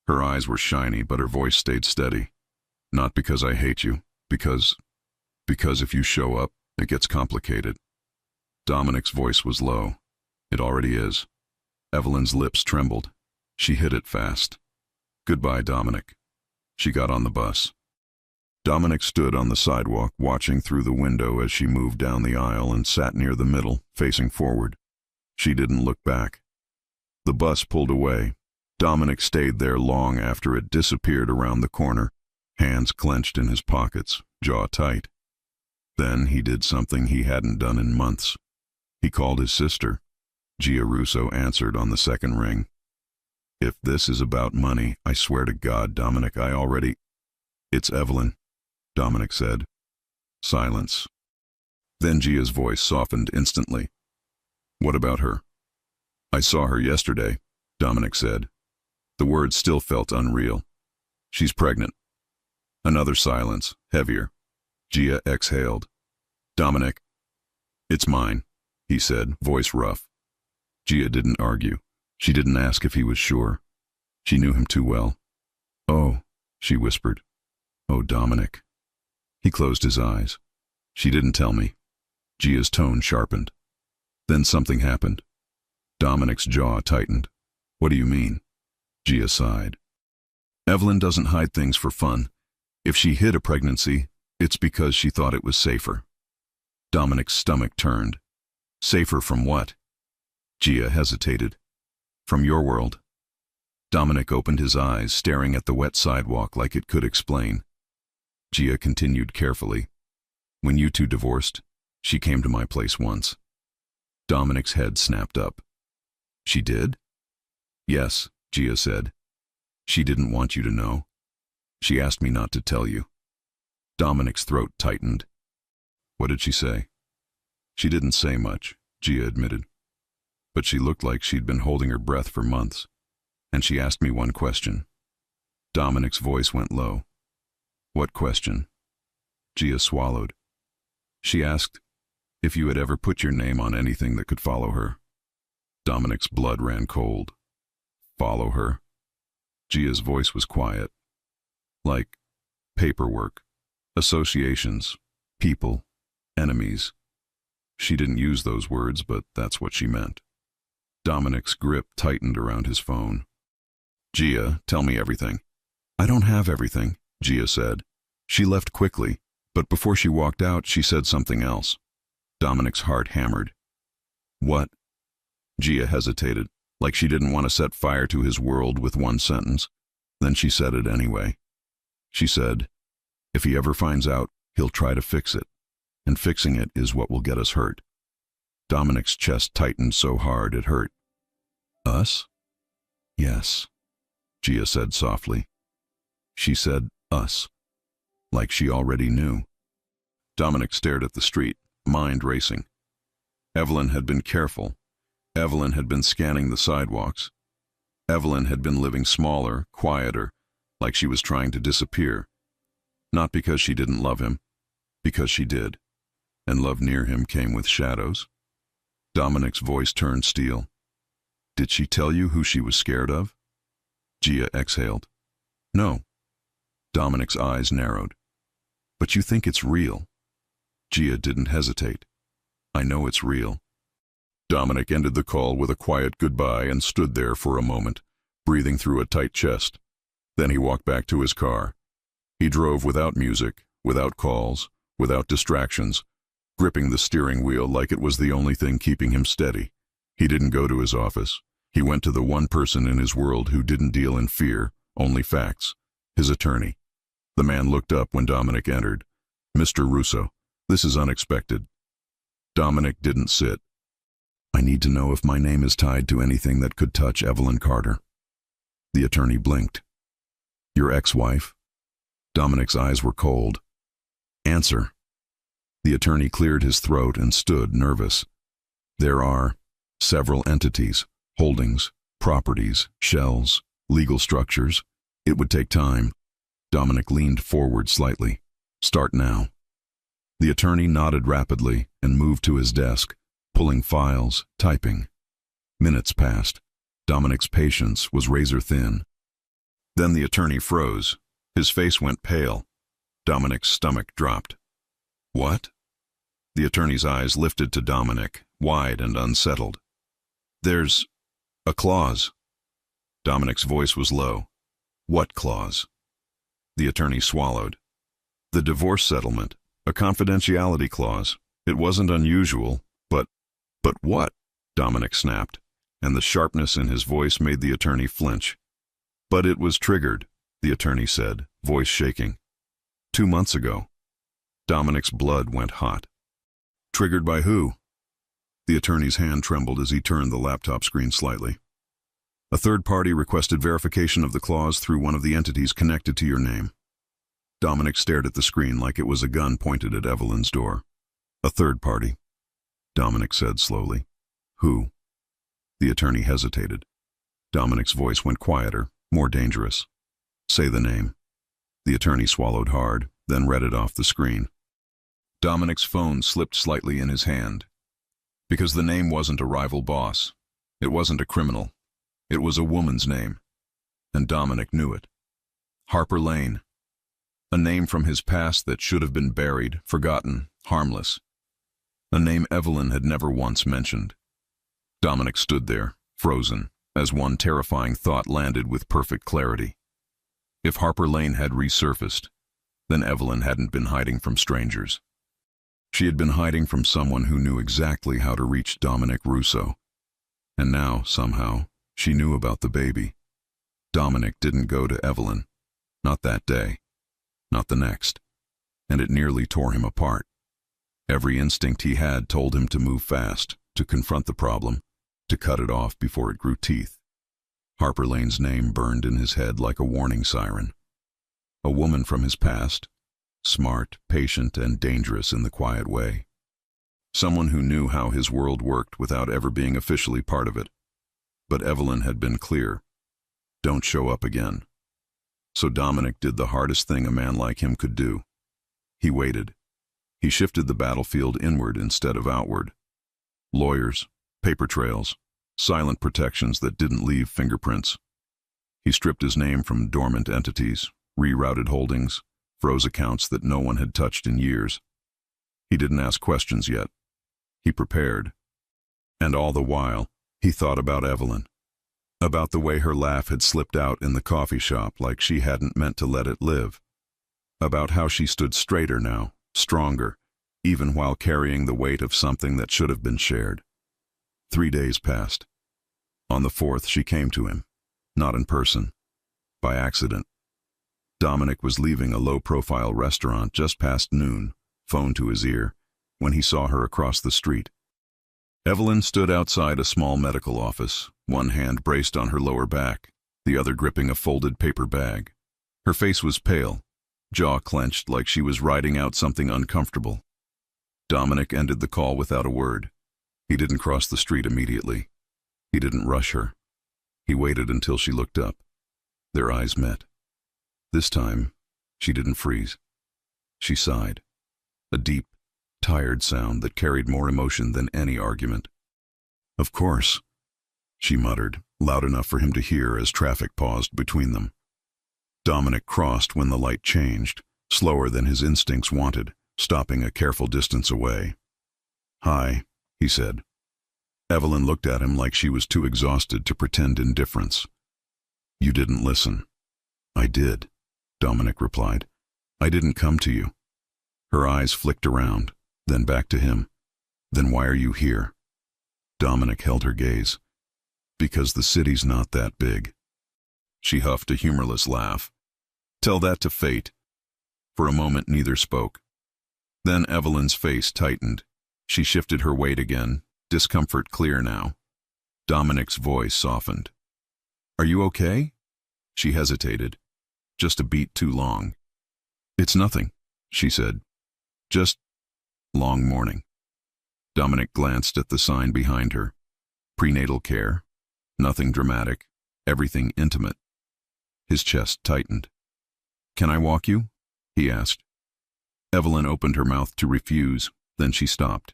Her eyes were shiny, but her voice stayed steady. Not because I hate you, because if you show up, it gets complicated. Dominic's voice was low. It already is. Evelyn's lips trembled. She hit it fast. Goodbye, Dominic. She got on the bus. Dominic stood on the sidewalk, watching through the window as she moved down the aisle and sat near the middle, facing forward. She didn't look back. The bus pulled away. Dominic stayed there long after it disappeared around the corner, hands clenched in his pockets, jaw tight. Then he did something he hadn't done in months. He called his sister. Gia Russo answered on the second ring. If this is about money, I swear to God, Dominic, I already... It's Evelyn, Dominic said. Silence. Then Gia's voice softened instantly. What about her? I saw her yesterday, Dominic said. The words still felt unreal. She's pregnant. Another silence, heavier. Gia exhaled. Dominic. It's mine, he said, voice rough. Gia didn't argue. She didn't ask if he was sure. She knew him too well. Oh, she whispered. Oh, Dominic. He closed his eyes. She didn't tell me. Gia's tone sharpened. Then something happened. Dominic's jaw tightened. What do you mean? Gia sighed. Evelyn doesn't hide things for fun. If she hid a pregnancy, it's because she thought it was safer. Dominic's stomach turned. Safer from what? Gia hesitated. From your world. Dominic opened his eyes, staring at the wet sidewalk like it could explain. Gia continued carefully. When you two divorced, she came to my place once. Dominic's head snapped up. She did? Yes, Gia said. She didn't want you to know. She asked me not to tell you. Dominic's throat tightened. What did she say? She didn't say much, Gia admitted. But she looked like she'd been holding her breath for months. And she asked me one question. Dominic's voice went low. What question? Gia swallowed. She asked if you had ever put your name on anything that could follow her. Dominic's blood ran cold. Follow her? Gia's voice was quiet. Like paperwork, associations, people, enemies. She didn't use those words, but that's what she meant. Dominic's grip tightened around his phone. Gia, tell me everything. I don't have everything, Gia said. She left quickly, but before she walked out, she said something else. Dominic's heart hammered. What? Gia hesitated, like she didn't want to set fire to his world with one sentence. Then she said it anyway. She said, if he ever finds out, he'll try to fix it, and fixing it is what will get us hurt. Dominic's chest tightened so hard it hurt. Us? Yes, Gia said softly. She said us, like she already knew. Dominic stared at the street, mind racing. Evelyn had been careful. Evelyn had been scanning the sidewalks. Evelyn had been living smaller, quieter, like she was trying to disappear. Not because she didn't love him, because she did. And love near him came with shadows. Dominic's voice turned steel. Did she tell you who she was scared of? Gia exhaled. No. Dominic's eyes narrowed. But you think it's real? Gia didn't hesitate. I know it's real. Dominic ended the call with a quiet goodbye and stood there for a moment, breathing through a tight chest. Then he walked back to his car. He drove without music, without calls, without distractions, gripping the steering wheel like it was the only thing keeping him steady. He didn't go to his office. He went to the one person in his world who didn't deal in fear, only facts, his attorney. The man looked up when Dominic entered. Mr. Russo, this is unexpected. Dominic didn't sit. I need to know if my name is tied to anything that could touch Evelyn Carter. The attorney blinked. Your ex-wife? Dominic's eyes were cold. Answer. The attorney cleared his throat and stood nervous. There are several entities, holdings, properties, shells, legal structures. It would take time. Dominic leaned forward slightly. Start now. The attorney nodded rapidly and moved to his desk, pulling files, typing. Minutes passed. Dominic's patience was razor thin. Then the attorney froze. His face went pale. Dominic's stomach dropped. What? The attorney's eyes lifted to Dominic, wide and unsettled. There's a clause. Dominic's voice was low. What clause? The attorney swallowed. The divorce settlement, a confidentiality clause. It wasn't unusual, but what? Dominic snapped, and the sharpness in his voice made the attorney flinch. But it was triggered, the attorney said, voice shaking. 2 months ago. Dominic's blood went hot. Triggered by who? The attorney's hand trembled as he turned the laptop screen slightly. A third party requested verification of the clause through one of the entities connected to your name. Dominic stared at the screen like it was a gun pointed at Evelyn's door. A third party, Dominic said slowly. Who? The attorney hesitated. Dominic's voice went quieter, more dangerous. Say the name. The attorney swallowed hard, then read it off the screen. Dominic's phone slipped slightly in his hand. Because the name wasn't a rival boss. It wasn't a criminal. It was a woman's name. And Dominic knew it. Harper Lane. A name from his past that should have been buried, forgotten, harmless. A name Evelyn had never once mentioned. Dominic stood there, frozen, as one terrifying thought landed with perfect clarity. If Harper Lane had resurfaced, then Evelyn hadn't been hiding from strangers. She had been hiding from someone who knew exactly how to reach Dominic Russo. And now, somehow, she knew about the baby. Dominic didn't go to Evelyn. Not that day. Not the next. And it nearly tore him apart. Every instinct he had told him to move fast, to confront the problem, to cut it off before it grew teeth. Harper Lane's name burned in his head like a warning siren. A woman from his past, smart, patient, and dangerous in the quiet way. Someone who knew how his world worked without ever being officially part of it. But Evelyn had been clear. Don't show up again. So Dominic did the hardest thing a man like him could do. He waited. He shifted the battlefield inward instead of outward. Lawyers, paper trails, silent protections that didn't leave fingerprints. He stripped his name from dormant entities, rerouted holdings, froze accounts that no one had touched in years. He didn't ask questions yet. He prepared. And all the while, he thought about Evelyn. About the way her laugh had slipped out in the coffee shop like she hadn't meant to let it live. About how she stood straighter now, stronger, even while carrying the weight of something that should have been shared. 3 days passed. On the 4th, she came to him. Not in person. By accident. Dominic was leaving a low-profile restaurant just past noon, phone to his ear, when he saw her across the street. Evelyn stood outside a small medical office, one hand braced on her lower back, the other gripping a folded paper bag. Her face was pale, jaw clenched like she was riding out something uncomfortable. Dominic ended the call without a word. He didn't cross the street immediately. He didn't rush her. He waited until she looked up. Their eyes met. This time, she didn't freeze. She sighed, a deep, tired sound that carried more emotion than any argument. "Of course," she muttered, loud enough for him to hear as traffic paused between them. Dominic crossed when the light changed, slower than his instincts wanted, stopping a careful distance away. "Hi," he said. Evelyn looked at him like she was too exhausted to pretend indifference. "You didn't listen." "I did," Dominic replied. "I didn't come to you." Her eyes flicked around, then back to him. "Then why are you here?" Dominic held her gaze. "Because the city's not that big." She huffed a humorless laugh. "Tell that to fate." For a moment neither spoke. Then Evelyn's face tightened. She shifted her weight again, discomfort clear now. Dominic's voice softened. "Are you okay?" She hesitated. Just a beat too long. "It's nothing," she said. "Just long morning." Dominic glanced at the sign behind her. Prenatal care. Nothing dramatic. Everything intimate. His chest tightened. "Can I walk you?" he asked. Evelyn opened her mouth to refuse, then she stopped.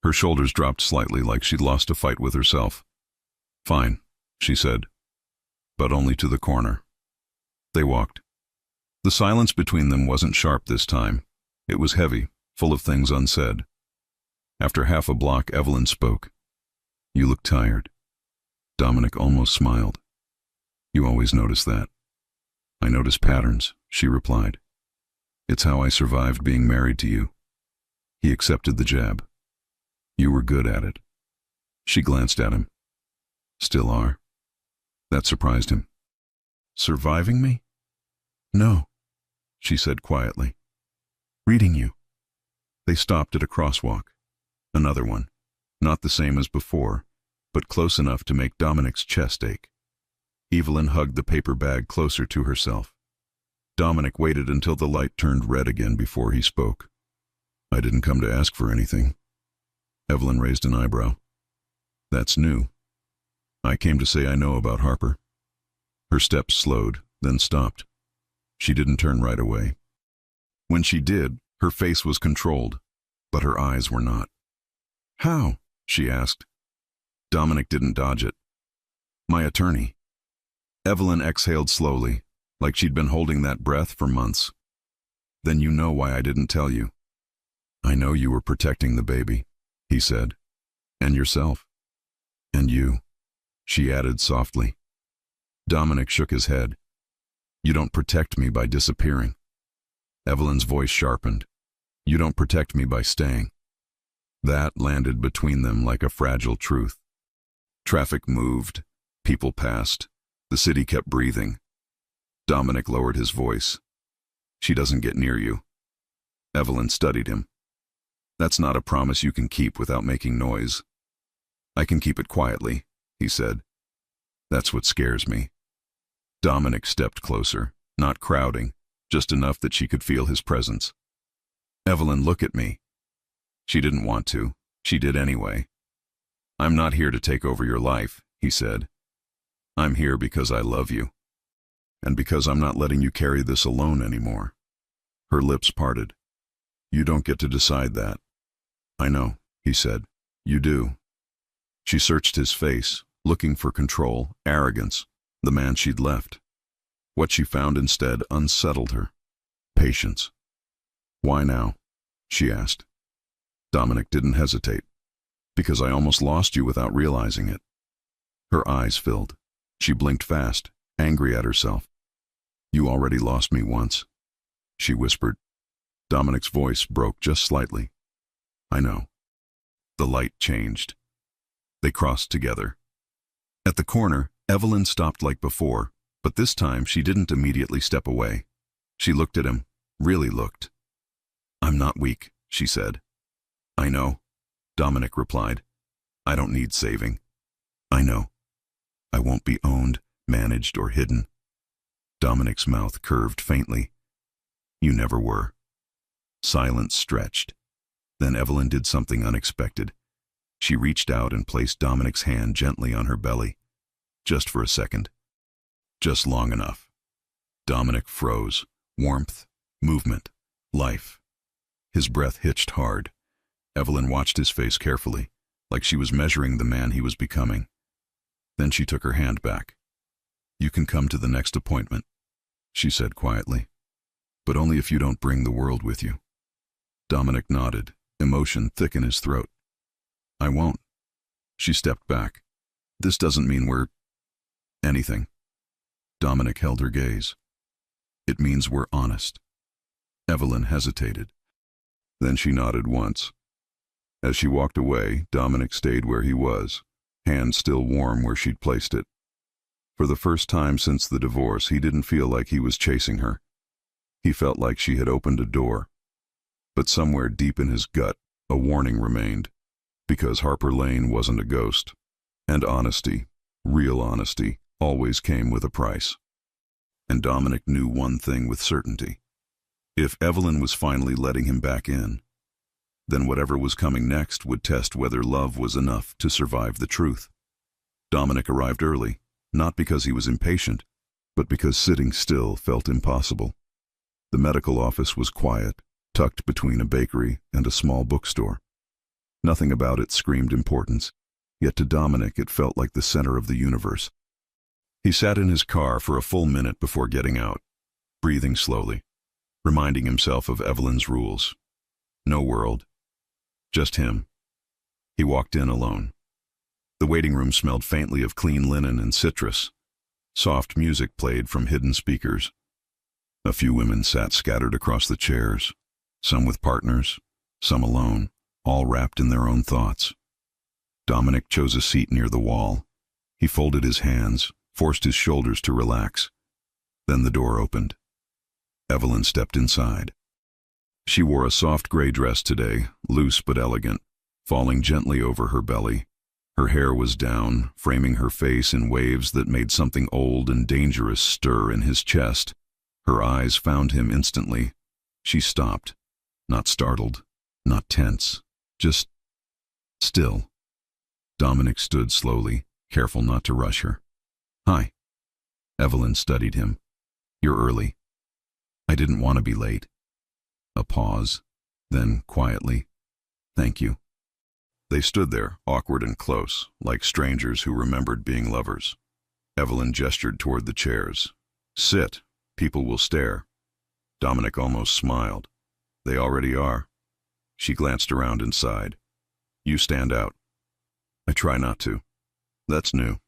Her shoulders dropped slightly like she'd lost a fight with herself. "Fine," she said. "But only to the corner." They walked. The silence between them wasn't sharp this time. It was heavy, full of things unsaid. After half a block, Evelyn spoke. "You look tired." Dominic almost smiled. "You always notice that." "I notice patterns," she replied. "It's how I survived being married to you." He accepted the jab. "You were good at it." She glanced at him. "Still are." That surprised him. "Surviving me?" "No," she said quietly. "Reading you." They stopped at a crosswalk. Another one. Not the same as before, but close enough to make Dominic's chest ache. Evelyn hugged the paper bag closer to herself. Dominic waited until the light turned red again before he spoke. "I didn't come to ask for anything." Evelyn raised an eyebrow. "That's new." "I came to say I know about Harper." Her steps slowed, then stopped. She didn't turn right away. When she did, her face was controlled, but her eyes were not. "How?" she asked. Dominic didn't dodge it. "My attorney." Evelyn exhaled slowly, like she'd been holding that breath for months. "Then you know why I didn't tell you." "I know you were protecting the baby," he said. "And yourself." "And you," she added softly. Dominic shook his head. "You don't protect me by disappearing." Evelyn's voice sharpened. "You don't protect me by staying." That landed between them like a fragile truth. Traffic moved. People passed. The city kept breathing. Dominic lowered his voice. "She doesn't get near you." Evelyn studied him. "That's not a promise you can keep without making noise." "I can keep it quietly," he said. "That's what scares me." Dominic stepped closer, not crowding, just enough that she could feel his presence. "Evelyn, look at me." She didn't want to. She did anyway. "I'm not here to take over your life," he said. "I'm here because I love you. And because I'm not letting you carry this alone anymore." Her lips parted. "You don't get to decide that." "I know," he said. "You do." She searched his face, looking for control, arrogance, the man she'd left. What she found instead unsettled her. Patience. "Why now?" she asked. Dominic didn't hesitate. "Because I almost lost you without realizing it." Her eyes filled. She blinked fast, angry at herself. "You already lost me once," she whispered. Dominic's voice broke just slightly. "I know." The light changed. They crossed together. At the corner, Evelyn stopped like before, but this time she didn't immediately step away. She looked at him, really looked. "I'm not weak," she said. "I know," Dominic replied. I don't need saving. I know. I won't be owned, managed, or hidden. Dominic's mouth curved faintly. You never were. Silence stretched. Then Evelyn did something unexpected. She reached out and placed Dominic's hand gently on her belly. Just for a second. Just long enough. Dominic froze. Warmth, movement, life. His breath hitched hard. Evelyn watched his face carefully, like she was measuring the man he was becoming. Then she took her hand back. You can come to the next appointment, she said quietly. But only if you don't bring the world with you. Dominic nodded, emotion thick in his throat. I won't. She stepped back. This doesn't mean we're anything. Dominic held her gaze. It means we're honest. Evelyn hesitated. Then she nodded once. As she walked away, Dominic stayed where he was, hand still warm where she'd placed it. For the first time since the divorce, he didn't feel like he was chasing her. He felt like she had opened a door. But somewhere deep in his gut, a warning remained, because Harper Lane wasn't a ghost. And honesty, real honesty, always came with a price. And Dominic knew one thing with certainty. If Evelyn was finally letting him back in, then whatever was coming next would test whether love was enough to survive the truth. Dominic arrived early, not because he was impatient, but because sitting still felt impossible. The medical office was quiet, tucked between a bakery and a small bookstore. Nothing about it screamed importance, yet to Dominic it felt like the center of the universe. He sat in his car for a full minute before getting out, breathing slowly, reminding himself of Evelyn's rules. No world. Just him. He walked in alone. The waiting room smelled faintly of clean linen and citrus. Soft music played from hidden speakers. A few women sat scattered across the chairs, some with partners, some alone, all wrapped in their own thoughts. Dominic chose a seat near the wall. He folded his hands, forced his shoulders to relax. Then the door opened. Evelyn stepped inside. She wore a soft gray dress today, loose but elegant, falling gently over her belly. Her hair was down, framing her face in waves that made something old and dangerous stir in his chest. Her eyes found him instantly. She stopped, not startled, not tense, just still. Dominic stood slowly, careful not to rush her. Hi. Evelyn studied him. You're early. I didn't want to be late. A pause, then quietly, thank you. They stood there, awkward and close, like strangers who remembered being lovers. Evelyn gestured toward the chairs. Sit, people will stare. Dominic almost smiled. They already are. She glanced around and sighed. You stand out. I try not to. That's new.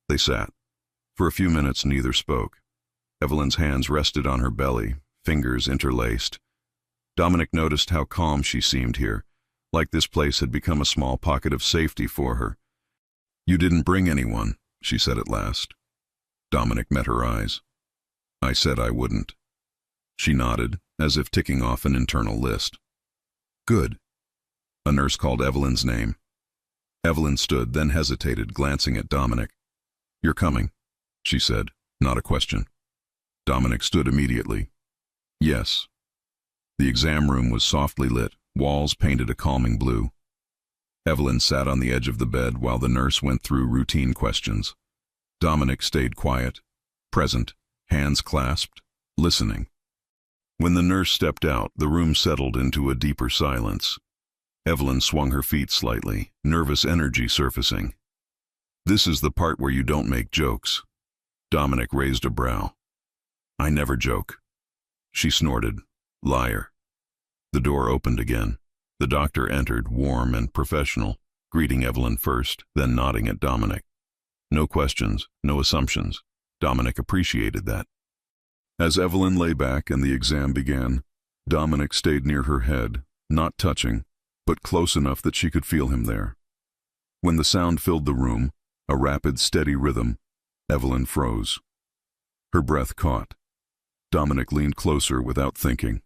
They sat. For a few minutes neither spoke. Evelyn's hands rested on her belly, fingers interlaced. Dominic noticed how calm she seemed here, like this place had become a small pocket of safety for her. You didn't bring anyone, she said at last. Dominic met her eyes. I said I wouldn't. She nodded, as if ticking off an internal list. Good. A nurse called Evelyn's name. Evelyn stood, then hesitated, glancing at Dominic. You're coming, she said, not a question. Dominic stood immediately. Yes. The exam room was softly lit, walls painted a calming blue. Evelyn sat on the edge of the bed while the nurse went through routine questions. Dominic stayed quiet, present, hands clasped, listening. When the nurse stepped out, the room settled into a deeper silence. Evelyn swung her feet slightly, nervous energy surfacing. This is the part where you don't make jokes. Dominic raised a brow. I never joke. She snorted. Liar. The door opened again. The doctor entered, warm and professional, greeting Evelyn first, then nodding at Dominic. No questions, no assumptions. Dominic appreciated that. As Evelyn lay back and the exam began, Dominic stayed near her head, not touching, but close enough that she could feel him there. When the sound filled the room, a rapid, steady rhythm, Evelyn froze. Her breath caught. Dominic leaned closer without thinking.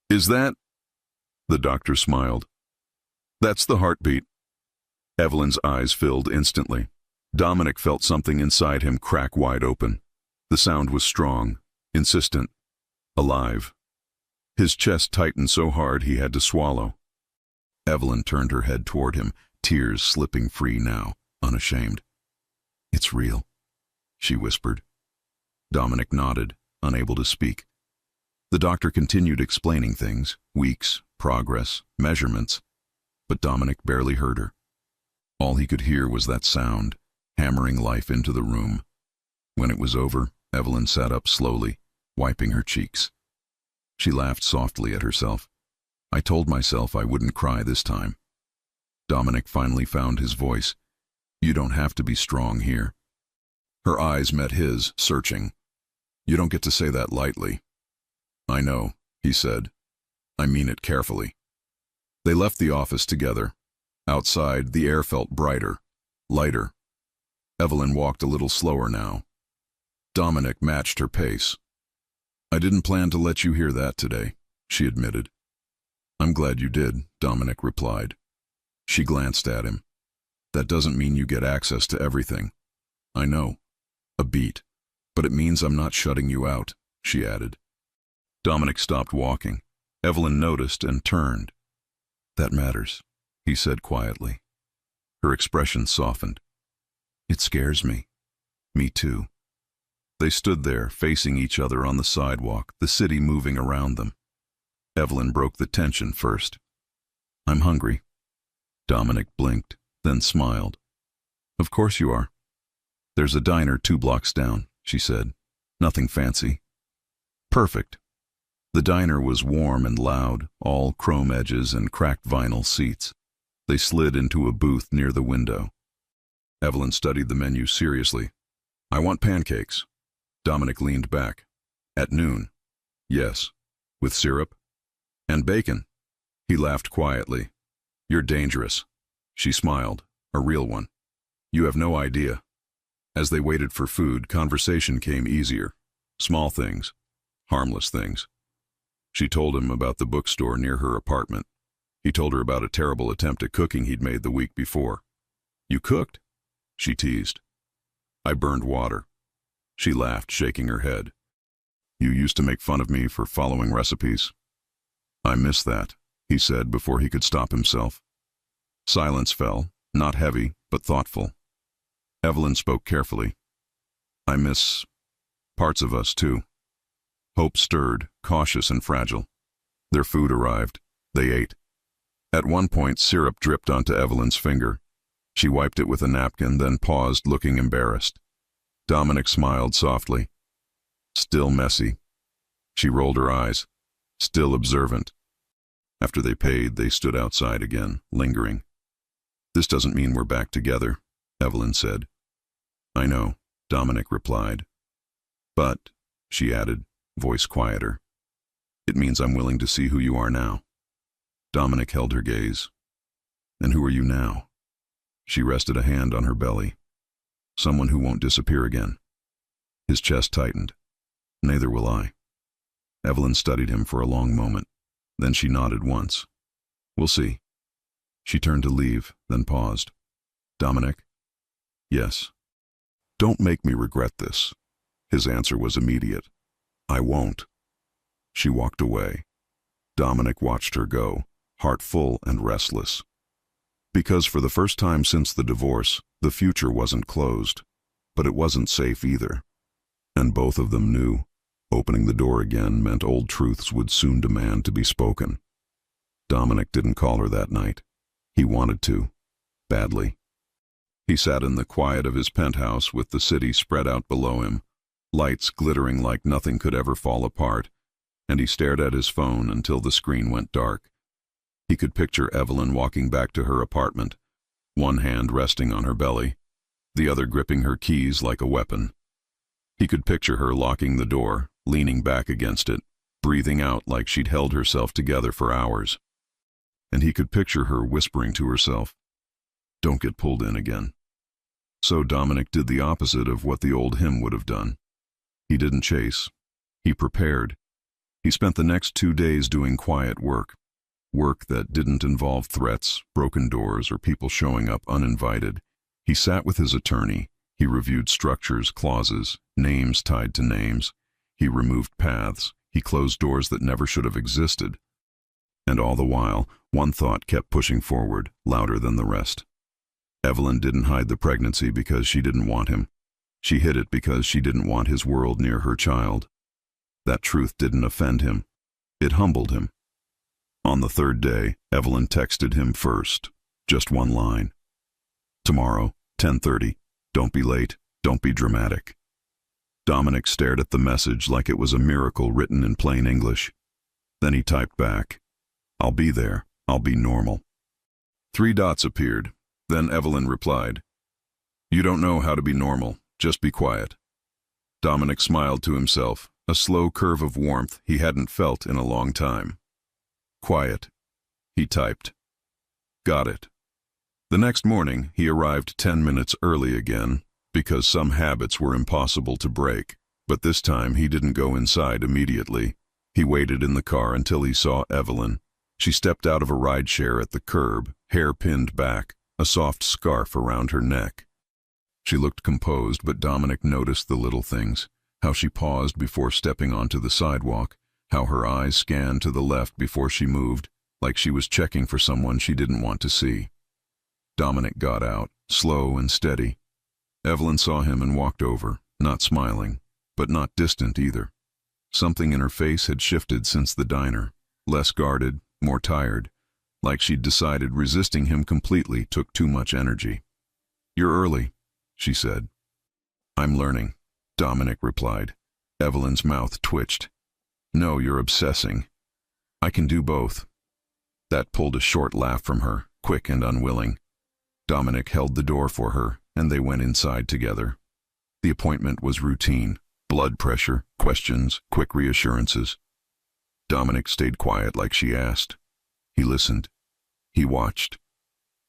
Is that? The doctor smiled. That's the heartbeat. Evelyn's eyes filled instantly. Dominic felt something inside him crack wide open. The sound was strong, insistent, alive. His chest tightened so hard he had to swallow. Evelyn turned her head toward him, tears slipping free now, unashamed. "It's real," she whispered. Dominic nodded, unable to speak. The doctor continued explaining things, weeks, progress, measurements, but Dominic barely heard her. All he could hear was that sound, hammering life into the room. When it was over, Evelyn sat up slowly, wiping her cheeks. She laughed softly at herself. "I told myself I wouldn't cry this time." Dominic finally found his voice. "You don't have to be strong here." Her eyes met his, searching. "You don't get to say that lightly." "I know," he said. "I mean it carefully." They left the office together. Outside, the air felt brighter, lighter. Evelyn walked a little slower now. Dominic matched her pace. "I didn't plan to let you hear that today," she admitted. "I'm glad you did," Dominic replied. She glanced at him. "That doesn't mean you get access to everything." "I know. A beat. But it means I'm not shutting you out," she added. Dominic stopped walking. Evelyn noticed and turned. "That matters," he said quietly. Her expression softened. "It scares me." "Me too." They stood there, facing each other on the sidewalk, the city moving around them. Evelyn broke the tension first. "I'm hungry." Dominic blinked, then smiled. "Of course you are." "There's a diner 2 blocks down," she said. "Nothing fancy." "Perfect." The diner was warm and loud, all chrome edges and cracked vinyl seats. They slid into a booth near the window. Evelyn studied the menu seriously. "I want pancakes." Dominic leaned back. "At noon?" "Yes." "With syrup?" "And bacon." He laughed quietly. "You're dangerous." She smiled, a real one. "You have no idea." As they waited for food, conversation came easier. Small things, harmless things. She told him about the bookstore near her apartment. He told her about a terrible attempt at cooking he'd made the week before. "You cooked?" she teased. "I burned water." She laughed, shaking her head. "You used to make fun of me for following recipes." "I miss that," he said before he could stop himself. Silence fell, not heavy, but thoughtful. Evelyn spoke carefully. "I miss parts of us, too." Hope stirred, cautious and fragile. Their food arrived. They ate. At one point, syrup dripped onto Evelyn's finger. She wiped it with a napkin, then paused, looking embarrassed. Dominic smiled softly. "Still messy." She rolled her eyes. "Still observant." After they paid, they stood outside again, lingering. "This doesn't mean we're back together," Evelyn said. "I know," Dominic replied. "But," she added, voice quieter, "it means I'm willing to see who you are now." Dominic held her gaze. "And who are you now?" She rested a hand on her belly. "Someone who won't disappear again." His chest tightened. "Neither will I." Evelyn studied him for a long moment. Then she nodded once. "We'll see." She turned to leave, then paused. "Dominic?" "Yes." "Don't make me regret this." His answer was immediate. "I won't." She walked away. Dominic watched her go, heart full and restless. Because for the first time since the divorce, the future wasn't closed, but it wasn't safe either. And both of them knew. Opening the door again meant old truths would soon demand to be spoken. Dominic didn't call her that night. He wanted to. Badly. He sat in the quiet of his penthouse with the city spread out below him, lights glittering like nothing could ever fall apart, and he stared at his phone until the screen went dark. He could picture Evelyn walking back to her apartment, one hand resting on her belly, the other gripping her keys like a weapon. He could picture her locking the door, leaning back against it, breathing out like she'd held herself together for hours. And he could picture her whispering to herself, "Don't get pulled in again." So Dominic did the opposite of what the old him would have done. He didn't chase. He prepared. He spent the next 2 days doing quiet work. work that didn't involve threats, broken doors, or people showing up uninvited. He sat with his attorney. He reviewed structures, clauses, names tied to names. He removed paths. He closed doors that never should have existed. And all the while, one thought kept pushing forward, louder than the rest. Evelyn didn't hide the pregnancy because she didn't want him. She hid it because she didn't want his world near her child. That truth didn't offend him. It humbled him. On the third day, Evelyn texted him first, just one line. Tomorrow, 10:30. Don't be late. Don't be dramatic. Dominic stared at the message like it was a miracle written in plain English. Then he typed back, I'll be there. I'll be normal. 3 dots appeared. Then Evelyn replied, You don't know how to be normal. Just be quiet. Dominic smiled to himself, a slow curve of warmth he hadn't felt in a long time. Quiet. He typed. Got it. The next morning, he arrived 10 minutes early again, because some habits were impossible to break. But this time, he didn't go inside immediately. He waited in the car until he saw Evelyn. She stepped out of a rideshare at the curb, hair pinned back, a soft scarf around her neck. She looked composed, but Dominic noticed the little things, how she paused before stepping onto the sidewalk, how her eyes scanned to the left before she moved, like she was checking for someone she didn't want to see. Dominic got out, slow and steady. Evelyn saw him and walked over, not smiling, but not distant either. Something in her face had shifted since the diner, less guarded, more tired, like she'd decided resisting him completely took too much energy. You're early, she said. I'm learning, Dominic replied. Evelyn's mouth twitched. No, you're obsessing. I can do both. That pulled a short laugh from her, quick and unwilling. Dominic held the door for her, and they went inside together. The appointment was routine. Blood pressure, questions, quick reassurances. Dominic stayed quiet like she asked. He listened. He watched.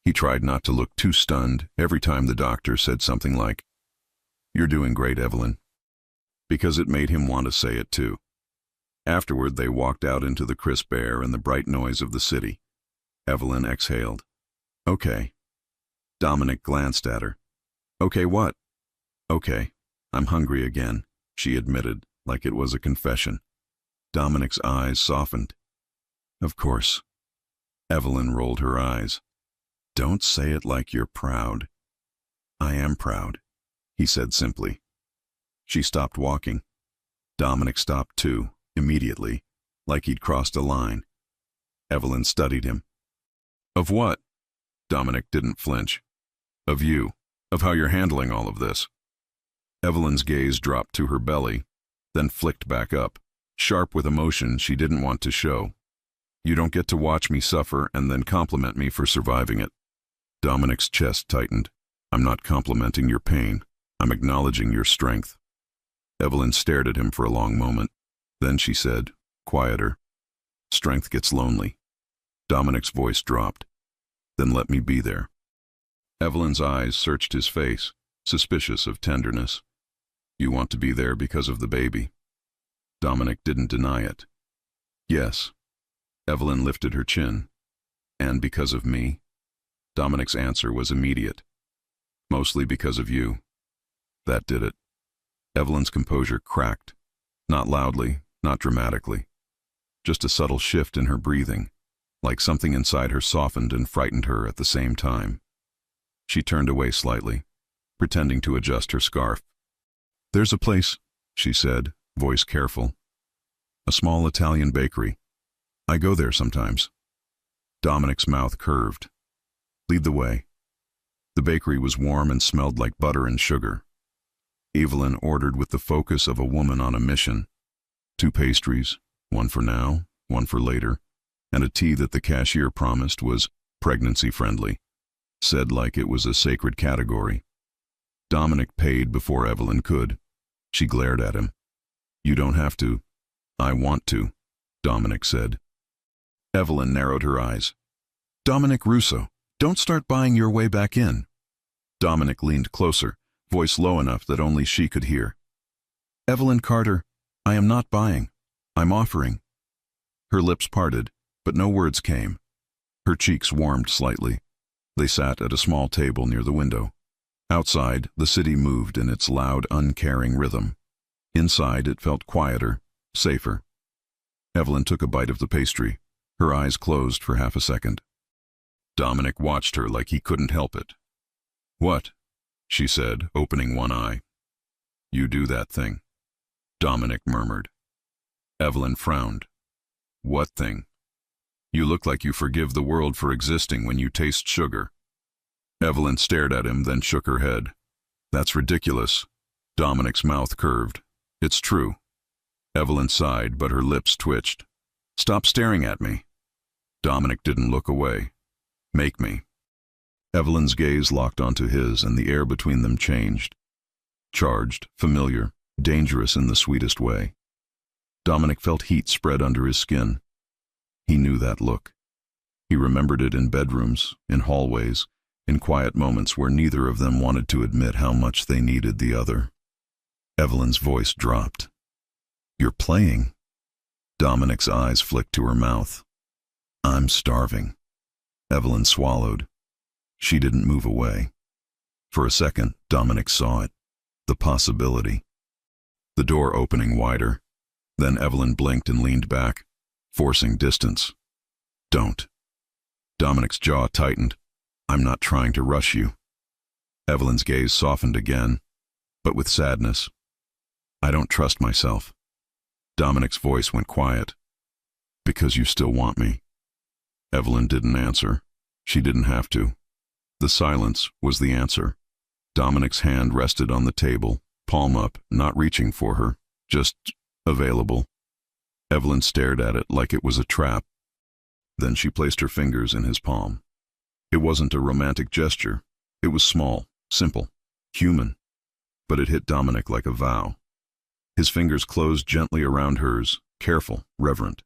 He tried not to look too stunned every time the doctor said something like, You're doing great, Evelyn, because it made him want to say it too. Afterward, they walked out into the crisp air and the bright noise of the city. Evelyn exhaled. Okay. Dominic glanced at her. Okay, what? Okay, I'm hungry again, she admitted, like it was a confession. Dominic's eyes softened. Of course. Evelyn rolled her eyes. Don't say it like you're proud. I am proud, he said simply. She stopped walking. Dominic stopped too, immediately, like he'd crossed a line. Evelyn studied him. Of what? Dominic didn't flinch. Of you. Of how you're handling all of this. Evelyn's gaze dropped to her belly, then flicked back up, sharp with emotion she didn't want to show. You don't get to watch me suffer and then compliment me for surviving it. Dominic's chest tightened. I'm not complimenting your pain. I'm acknowledging your strength. Evelyn stared at him for a long moment. Then she said, quieter, Strength gets lonely. Dominic's voice dropped. Then let me be there. Evelyn's eyes searched his face, suspicious of tenderness. You want to be there because of the baby. Dominic didn't deny it. Yes. Evelyn lifted her chin. And because of me? Dominic's answer was immediate. Mostly because of you. That did it. Evelyn's composure cracked. Not loudly, not dramatically. Just a subtle shift in her breathing, like something inside her softened and frightened her at the same time. She turned away slightly, pretending to adjust her scarf. There's a place, she said, voice careful. A small Italian bakery. I go there sometimes. Dominic's mouth curved. Lead the way. The bakery was warm and smelled like butter and sugar. Evelyn ordered with the focus of a woman on a mission. 2 pastries, one for now, one for later, and a tea that the cashier promised was pregnancy-friendly, said like it was a sacred category. Dominic paid before Evelyn could. She glared at him. You don't have to. I want to, Dominic said. Evelyn narrowed her eyes. Dominic Russo, don't start buying your way back in. Dominic leaned closer, voice low enough that only she could hear. Evelyn Carter, I am not buying. I'm offering. Her lips parted, but no words came. Her cheeks warmed slightly. They sat at a small table near the window. Outside, the city moved in its loud, uncaring rhythm. Inside, it felt quieter, safer. Evelyn took a bite of the pastry. Her eyes closed for half a second. Dominic watched her like he couldn't help it. "What?" she said, opening one eye. "You do that thing," Dominic murmured. Evelyn frowned. "What thing?" "You look like you forgive the world for existing when you taste sugar." Evelyn stared at him, then shook her head. "That's ridiculous." Dominic's mouth curved. "It's true." Evelyn sighed, but her lips twitched. "Stop staring at me." Dominic didn't look away. "Make me." Evelyn's gaze locked onto his, and the air between them changed. Charged, familiar, dangerous in the sweetest way. Dominic felt heat spread under his skin. He knew that look. He remembered it in bedrooms, in hallways, in quiet moments where neither of them wanted to admit how much they needed the other. Evelyn's voice dropped. "You're playing." Dominic's eyes flicked to her mouth. "I'm starving." Evelyn swallowed. She didn't move away. For a second, Dominic saw it. The possibility. The door opening wider. Then Evelyn blinked and leaned back, forcing distance. "Don't." Dominic's jaw tightened. "I'm not trying to rush you." Evelyn's gaze softened again, but with sadness. "I don't trust myself." Dominic's voice went quiet. "Because you still want me." Evelyn didn't answer. She didn't have to. The silence was the answer. Dominic's hand rested on the table, palm up, not reaching for her, just available. Evelyn stared at it like it was a trap. Then she placed her fingers in his palm. It wasn't a romantic gesture. It was small, simple, human. But it hit Dominic like a vow. His fingers closed gently around hers, careful, reverent.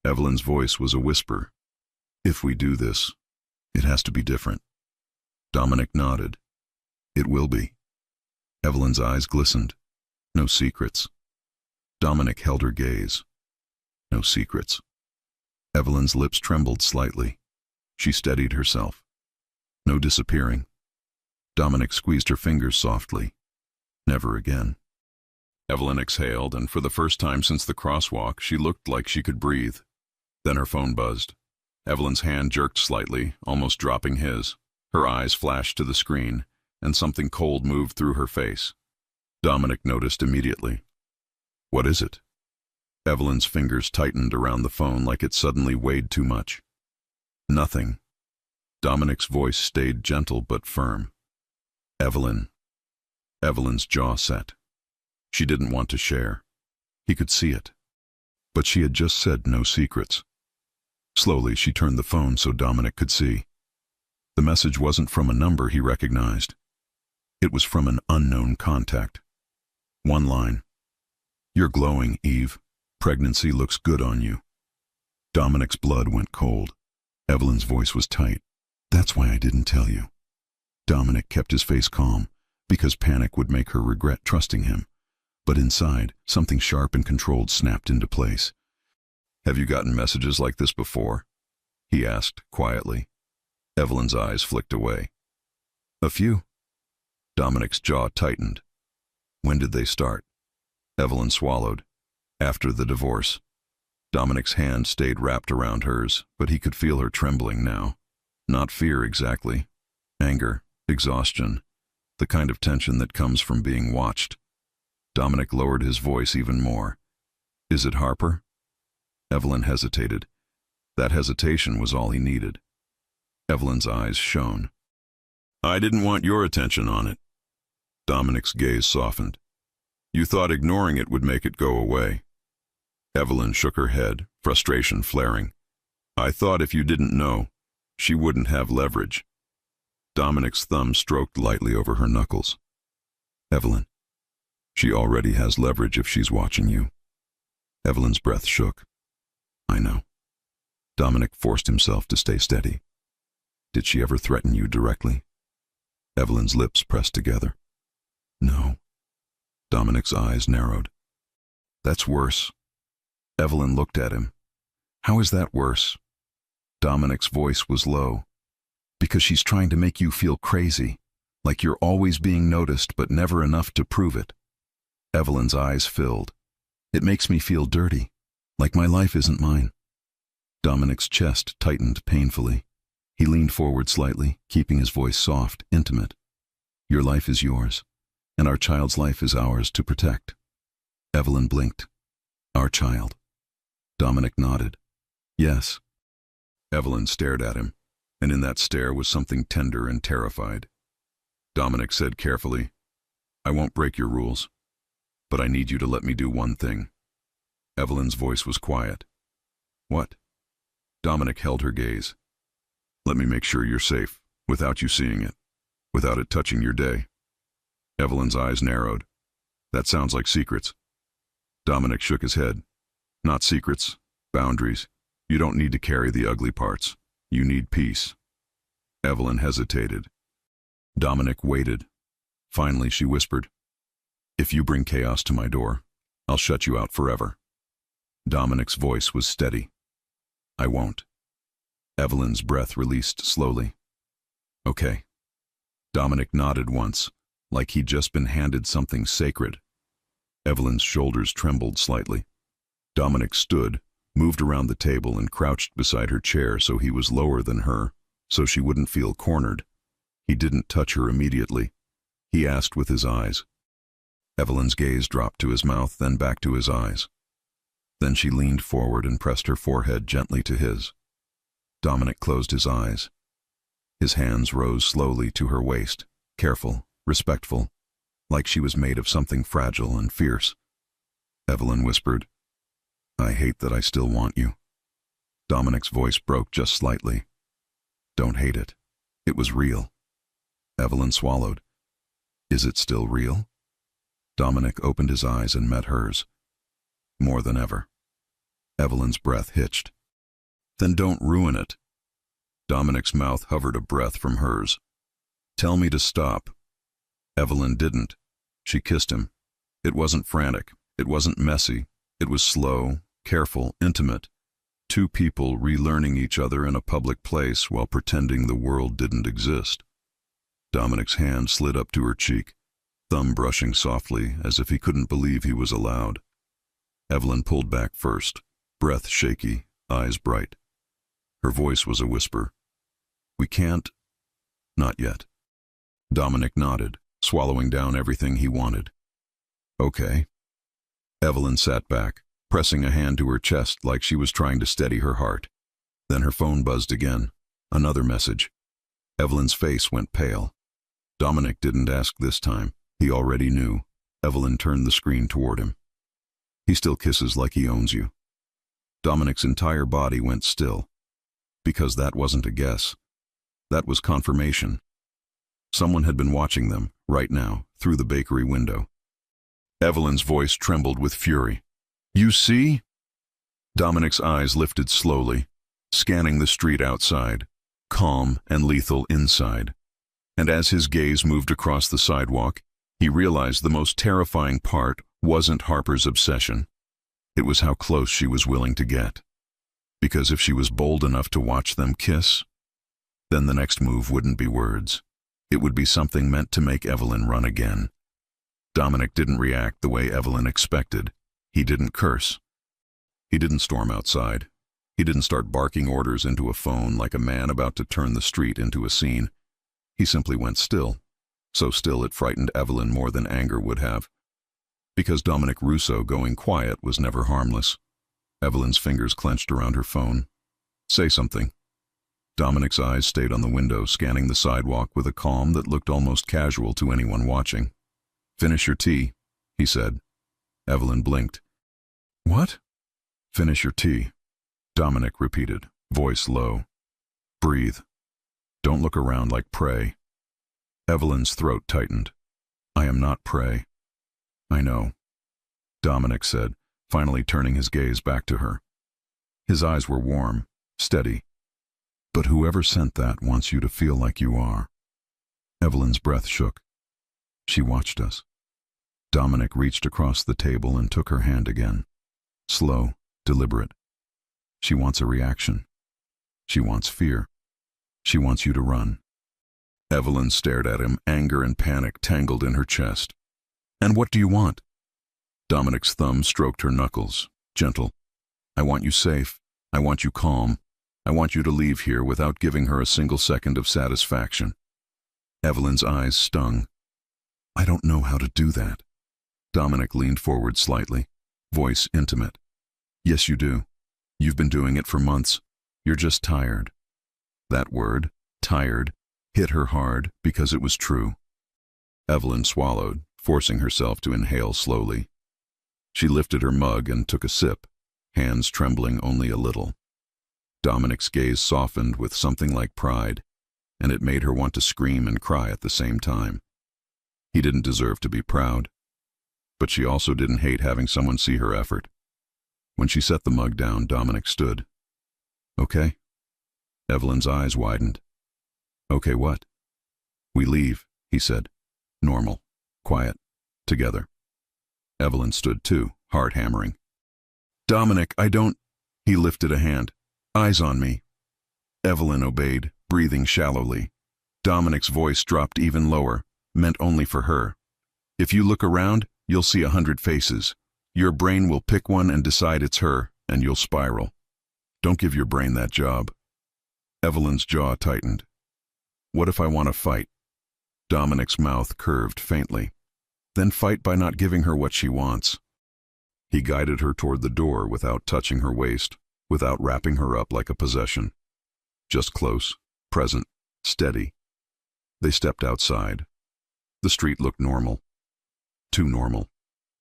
Evelyn's voice was a whisper. "If we do this, it has to be different." Dominic nodded. "It will be." Evelyn's eyes glistened. No secrets. Dominic held her gaze. No secrets. Evelyn's lips trembled slightly. She steadied herself. No disappearing. Dominic squeezed her fingers softly. Never again. Evelyn exhaled, and for the first time since the crosswalk, she looked like she could breathe. Then her phone buzzed. Evelyn's hand jerked slightly, almost dropping his. Her eyes flashed to the screen, and something cold moved through her face. Dominic noticed immediately. "What is it?" Evelyn's fingers tightened around the phone like it suddenly weighed too much. "Nothing." Dominic's voice stayed gentle but firm. "Evelyn." Evelyn's jaw set. She didn't want to share. He could see it. But she had just said no secrets. Slowly, she turned the phone so Dominic could see. The message wasn't from a number he recognized. It was from an unknown contact. One line. "You're glowing, Eve. Pregnancy looks good on you." Dominic's blood went cold. Evelyn's voice was tight. "That's why I didn't tell you." Dominic kept his face calm, because panic would make her regret trusting him. But inside, something sharp and controlled snapped into place. "Have you gotten messages like this before?" he asked, quietly. Evelyn's eyes flicked away. "A few." Dominic's jaw tightened. "When did they start?" Evelyn swallowed. "After the divorce." Dominic's hand stayed wrapped around hers, but he could feel her trembling now. Not fear exactly. Anger, exhaustion, the kind of tension that comes from being watched. Dominic lowered his voice even more. "Is it Harper?" Evelyn hesitated. That hesitation was all he needed. Evelyn's eyes shone. "I didn't want your attention on it." Dominic's gaze softened. "You thought ignoring it would make it go away." Evelyn shook her head, frustration flaring. "I thought if you didn't know, she wouldn't have leverage." Dominic's thumb stroked lightly over her knuckles. "Evelyn, she already has leverage if she's watching you." Evelyn's breath shook. "I know." Dominic forced himself to stay steady. "Did she ever threaten you directly?" Evelyn's lips pressed together. "No." Dominic's eyes narrowed. "That's worse." Evelyn looked at him. "How is that worse?" Dominic's voice was low. Because she's trying to make you feel crazy, like you're always being noticed but never enough to prove it. Evelyn's eyes filled. It makes me feel dirty, like my life isn't mine. Dominic's chest tightened painfully. He leaned forward slightly, keeping his voice soft, intimate. Your life is yours, and our child's life is ours to protect. Evelyn blinked. Our child. Dominic nodded. Yes. Evelyn stared at him, and in that stare was something tender and terrified. Dominic said carefully, I won't break your rules, but I need you to let me do one thing. Evelyn's voice was quiet. What? Dominic held her gaze. Let me make sure you're safe, without you seeing it, without it touching your day. Evelyn's eyes narrowed. That sounds like secrets. Dominic shook his head. Not secrets, boundaries. You don't need to carry the ugly parts. You need peace. Evelyn hesitated. Dominic waited. Finally, she whispered, If you bring chaos to my door, I'll shut you out forever. Dominic's voice was steady. I won't. Evelyn's breath released slowly. Okay. Dominic nodded once, like he'd just been handed something sacred. Evelyn's shoulders trembled slightly. Dominic stood, moved around the table and crouched beside her chair so he was lower than her, so she wouldn't feel cornered. He didn't touch her immediately. He asked with his eyes. Evelyn's gaze dropped to his mouth, then back to his eyes. Then she leaned forward and pressed her forehead gently to his. Dominic closed his eyes. His hands rose slowly to her waist, careful, respectful, like she was made of something fragile and fierce. Evelyn whispered, I hate that I still want you. Dominic's voice broke just slightly. Don't hate it. It was real. Evelyn swallowed. Is it still real? Dominic opened his eyes and met hers. More than ever. Evelyn's breath hitched. Then don't ruin it. Dominic's mouth hovered a breath from hers. Tell me to stop. Evelyn didn't. She kissed him. It wasn't frantic. It wasn't messy. It was slow, careful, intimate. Two people relearning each other in a public place while pretending the world didn't exist. Dominic's hand slid up to her cheek, thumb brushing softly as if he couldn't believe he was allowed. Evelyn pulled back first, breath shaky, eyes bright. Her voice was a whisper. We can't. Not yet. Dominic nodded, swallowing down everything he wanted. Okay. Evelyn sat back, pressing a hand to her chest like she was trying to steady her heart. Then her phone buzzed again. Another message. Evelyn's face went pale. Dominic didn't ask this time. He already knew. Evelyn turned the screen toward him. He still kisses like he owns you. Dominic's entire body went still. Because that wasn't a guess. That was confirmation. Someone had been watching them, right now, through the bakery window. Evelyn's voice trembled with fury. You see? Dominic's eyes lifted slowly, scanning the street outside, calm and lethal inside. And as his gaze moved across the sidewalk, he realized the most terrifying part wasn't Harper's obsession. It was how close she was willing to get. Because if she was bold enough to watch them kiss, then the next move wouldn't be words. It would be something meant to make Evelyn run again. Dominic didn't react the way Evelyn expected. He didn't curse. He didn't storm outside. He didn't start barking orders into a phone like a man about to turn the street into a scene. He simply went still. So still it frightened Evelyn more than anger would have. Because Dominic Russo going quiet was never harmless. Evelyn's fingers clenched around her phone. Say something. Dominic's eyes stayed on the window, scanning the sidewalk with a calm that looked almost casual to anyone watching. Finish your tea, he said. Evelyn blinked. What? Finish your tea, Dominic repeated, voice low. Breathe. Don't look around like prey. Evelyn's throat tightened. I am not prey. I know, Dominic said, finally turning his gaze back to her. His eyes were warm, steady. But whoever sent that wants you to feel like you are. Evelyn's breath shook. She watched us. Dominic reached across the table and took her hand again. Slow, deliberate. She wants a reaction. She wants fear. She wants you to run. Evelyn stared at him, anger and panic tangled in her chest. And what do you want? Dominic's thumb stroked her knuckles, gentle. I want you safe. I want you calm. I want you to leave here without giving her a single second of satisfaction. Evelyn's eyes stung. I don't know how to do that. Dominic leaned forward slightly, voice intimate. Yes, you do. You've been doing it for months. You're just tired. That word, tired, hit her hard because it was true. Evelyn swallowed, forcing herself to inhale slowly. She lifted her mug and took a sip, hands trembling only a little. Dominic's gaze softened with something like pride, and it made her want to scream and cry at the same time. He didn't deserve to be proud, but she also didn't hate having someone see her effort. When she set the mug down, Dominic stood. Okay? Evelyn's eyes widened. Okay, what? We leave, he said. Normal, quiet, together. Evelyn stood too, heart hammering. Dominic, I don't... He lifted a hand. Eyes on me. Evelyn obeyed, breathing shallowly. Dominic's voice dropped even lower, meant only for her. If you look around, you'll see 100 faces. Your brain will pick one and decide it's her, and you'll spiral. Don't give your brain that job. Evelyn's jaw tightened. What if I want to fight? Dominic's mouth curved faintly. Then fight by not giving her what she wants. He guided her toward the door without touching her waist, without wrapping her up like a possession. Just close, present, steady. They stepped outside. The street looked normal. Too normal.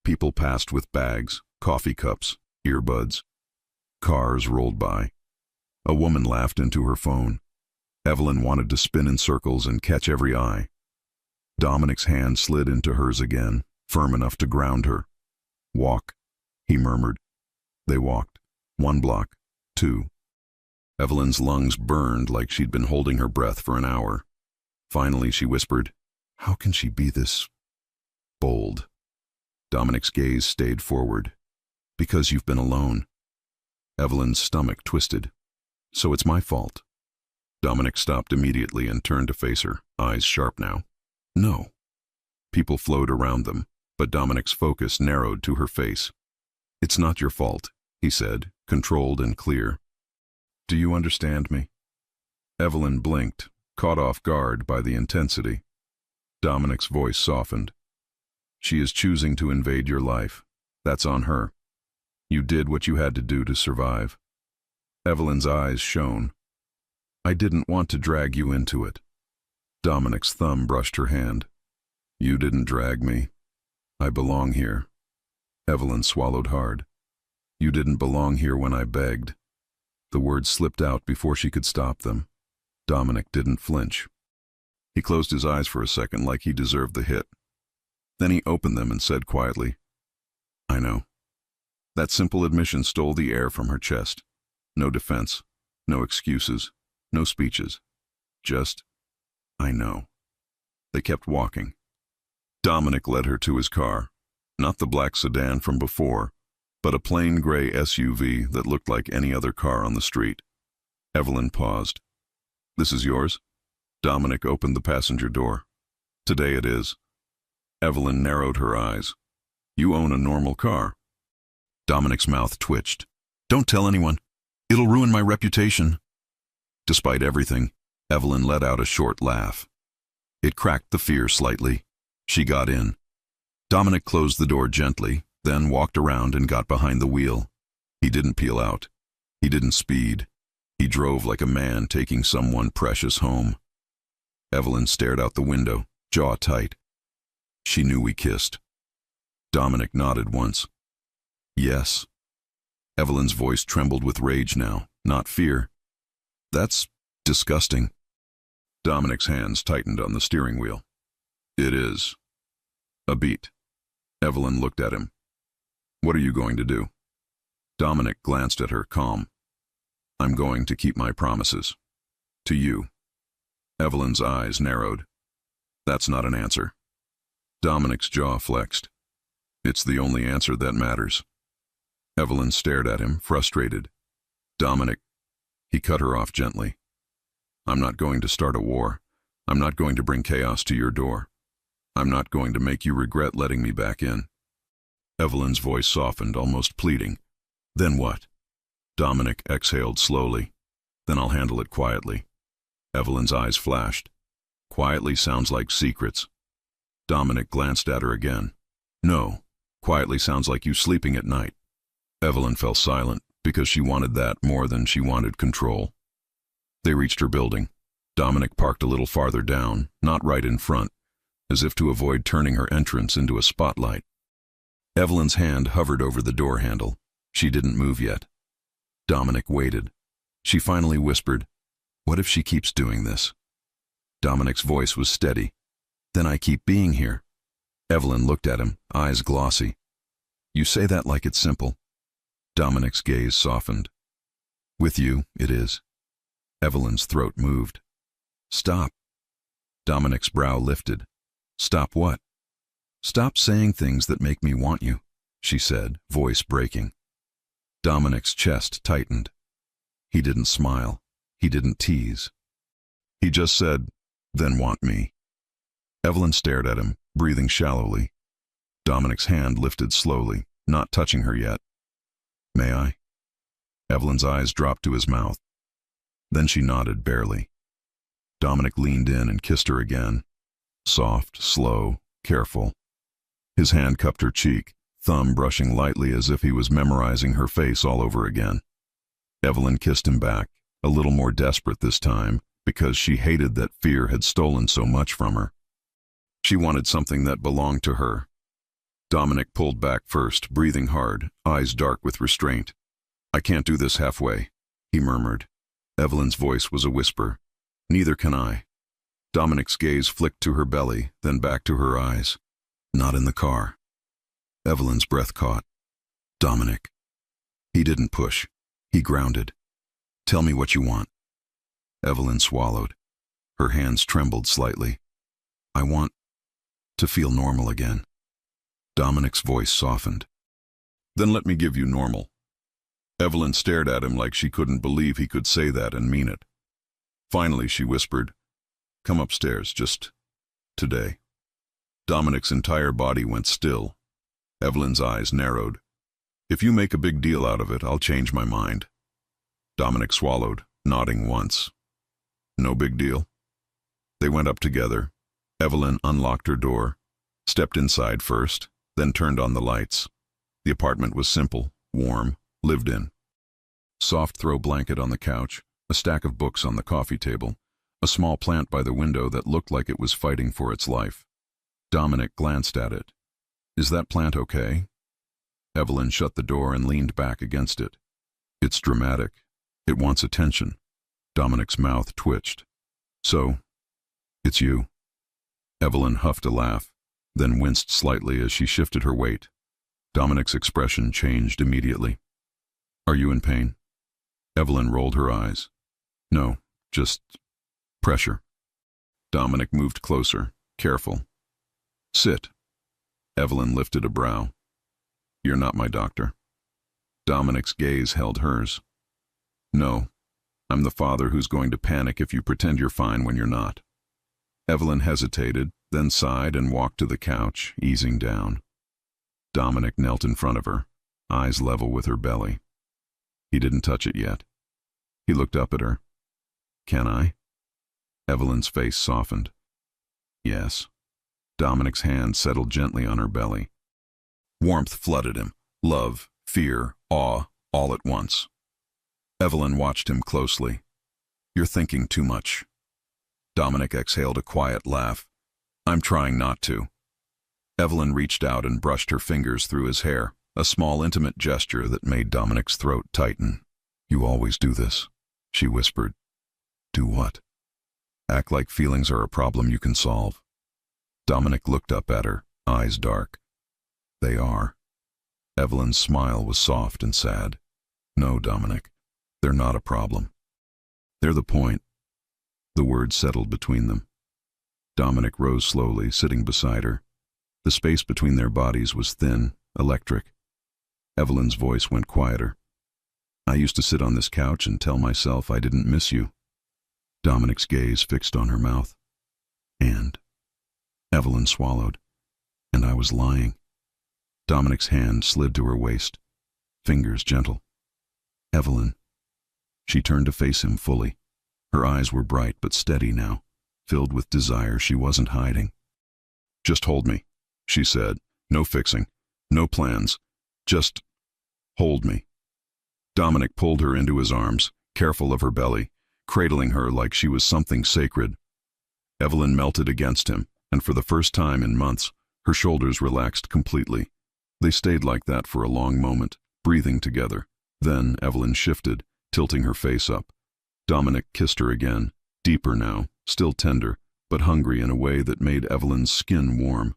People passed with bags, coffee cups, earbuds. Cars rolled by. A woman laughed into her phone. Evelyn wanted to spin in circles and catch every eye. Dominic's hand slid into hers again, firm enough to ground her. Walk, he murmured. They walked. 1 block, 2. Evelyn's lungs burned like she'd been holding her breath for an hour. Finally, she whispered, How can she be this bold? Dominic's gaze stayed forward. Because you've been alone. Evelyn's stomach twisted. So it's my fault. Dominic stopped immediately and turned to face her, eyes sharp now. No. People flowed around them, but Dominic's focus narrowed to her face. It's not your fault, he said, controlled and clear. Do you understand me? Evelyn blinked, caught off guard by the intensity. Dominic's voice softened. She is choosing to invade your life. That's on her. You did what you had to do to survive. Evelyn's eyes shone. I didn't want to drag you into it. Dominic's thumb brushed her hand. You didn't drag me. I belong here. Evelyn swallowed hard. You didn't belong here when I begged. The words slipped out before she could stop them. Dominic didn't flinch. He closed his eyes for a second like he deserved the hit. Then he opened them and said quietly, I know. That simple admission stole the air from her chest. No defense, no excuses, no speeches. Just, I know. They kept walking. Dominic led her to his car. Not the black sedan from before, but a plain gray SUV that looked like any other car on the street. Evelyn paused. This is yours? Dominic opened the passenger door. Today it is. Evelyn narrowed her eyes. You own a normal car. Dominic's mouth twitched. Don't tell anyone. It'll ruin my reputation. Despite everything, Evelyn let out a short laugh. It cracked the fear slightly. She got in. Dominic closed the door gently, then walked around and got behind the wheel. He didn't peel out. He didn't speed. He drove like a man taking someone precious home. Evelyn stared out the window, jaw tight. She knew we kissed. Dominic nodded once. Yes. Evelyn's voice trembled with rage now, not fear. That's disgusting. Dominic's hands tightened on the steering wheel. It is. A beat. Evelyn looked at him. What are you going to do? Dominic glanced at her, calm. I'm going to keep my promises. To you. Evelyn's eyes narrowed. That's not an answer. Dominic's jaw flexed. It's the only answer that matters. Evelyn stared at him, frustrated. Dominic. He cut her off gently. I'm not going to start a war. I'm not going to bring chaos to your door. I'm not going to make you regret letting me back in. Evelyn's voice softened, almost pleading. Then what? Dominic exhaled slowly. Then I'll handle it quietly. Evelyn's eyes flashed. Quietly sounds like secrets. Dominic glanced at her again. No, quietly sounds like you sleeping at night. Evelyn fell silent because she wanted that more than she wanted control. They reached her building. Dominic parked a little farther down, not right in front, as if to avoid turning her entrance into a spotlight. Evelyn's hand hovered over the door handle. She didn't move yet. Dominic waited. She finally whispered, "What if she keeps doing this?" Dominic's voice was steady. "Then I keep being here." Evelyn looked at him, eyes glossy. "You say that like it's simple." Dominic's gaze softened. "With you, it is." Evelyn's throat moved. "Stop." Dominic's brow lifted. "Stop what?" "Stop saying things that make me want you," she said, voice breaking. Dominic's chest tightened. He didn't smile. He didn't tease. He just said, "Then want me." Evelyn stared at him, breathing shallowly. Dominic's hand lifted slowly, not touching her yet. "May I?" Evelyn's eyes dropped to his mouth. Then she nodded barely. Dominic leaned in and kissed her again. Soft, slow, careful. His hand cupped her cheek, thumb brushing lightly as if he was memorizing her face all over again. Evelyn kissed him back, a little more desperate this time, because she hated that fear had stolen so much from her. She wanted something that belonged to her. Dominic pulled back first, breathing hard, eyes dark with restraint. "I can't do this halfway," he murmured. Evelyn's voice was a whisper. "Neither can I." Dominic's gaze flicked to her belly, then back to her eyes. "Not in the car." Evelyn's breath caught. "Dominic." He didn't push. He grounded. "Tell me what you want." Evelyn swallowed. Her hands trembled slightly. "I want to feel normal again." Dominic's voice softened. "Then let me give you normal." Evelyn stared at him like she couldn't believe he could say that and mean it. Finally, she whispered, "Come upstairs, just today." Dominic's entire body went still. Evelyn's eyes narrowed. "If you make a big deal out of it, I'll change my mind." Dominic swallowed, nodding once. "No big deal." They went up together. Evelyn unlocked her door, stepped inside first, then turned on the lights. The apartment was simple, warm, lived in. Soft throw blanket on the couch, a stack of books on the coffee table, a small plant by the window that looked like it was fighting for its life. Dominic glanced at it. "Is that plant okay?" Evelyn shut the door and leaned back against it. "It's dramatic. It wants attention." Dominic's mouth twitched. "So, it's you." Evelyn huffed a laugh, then winced slightly as she shifted her weight. Dominic's expression changed immediately. "Are you in pain?" Evelyn rolled her eyes. "No, just pressure." Dominic moved closer, careful. "Sit." Evelyn lifted a brow. "You're not my doctor." Dominic's gaze held hers. "No, I'm the father who's going to panic if you pretend you're fine when you're not." Evelyn hesitated, then sighed and walked to the couch, easing down. Dominic knelt in front of her, eyes level with her belly. He didn't touch it yet. He looked up at her. "Can I?" Evelyn's face softened. "Yes." Dominic's hand settled gently on her belly. Warmth flooded him. Love, fear, awe, all at once. Evelyn watched him closely. "You're thinking too much." Dominic exhaled a quiet laugh. "I'm trying not to." Evelyn reached out and brushed her fingers through his hair, a small intimate gesture that made Dominic's throat tighten. "You always do this," she whispered. "Do what?" "Act like feelings are a problem you can solve." Dominic looked up at her, eyes dark. "They are." Evelyn's smile was soft and sad. "No, Dominic, they're not a problem. They're the point." The words settled between them. Dominic rose slowly, sitting beside her. The space between their bodies was thin, electric. Evelyn's voice went quieter. I used to sit on this couch and tell myself I didn't miss you. Dominic's gaze fixed on her mouth. And Evelyn swallowed. And I was lying. Dominic's hand slid to her waist, fingers gentle. Evelyn. She turned to face him fully. Her eyes were bright but steady now, filled with desire she wasn't hiding. Just hold me, she said. No fixing, no plans. Just hold me. Dominic pulled her into his arms, careful of her belly, cradling her like she was something sacred. Evelyn melted against him, and for the first time in months, her shoulders relaxed completely. They stayed like that for a long moment, breathing together. Then Evelyn shifted, tilting her face up. Dominic kissed her again, deeper now, still tender, but hungry in a way that made Evelyn's skin warm.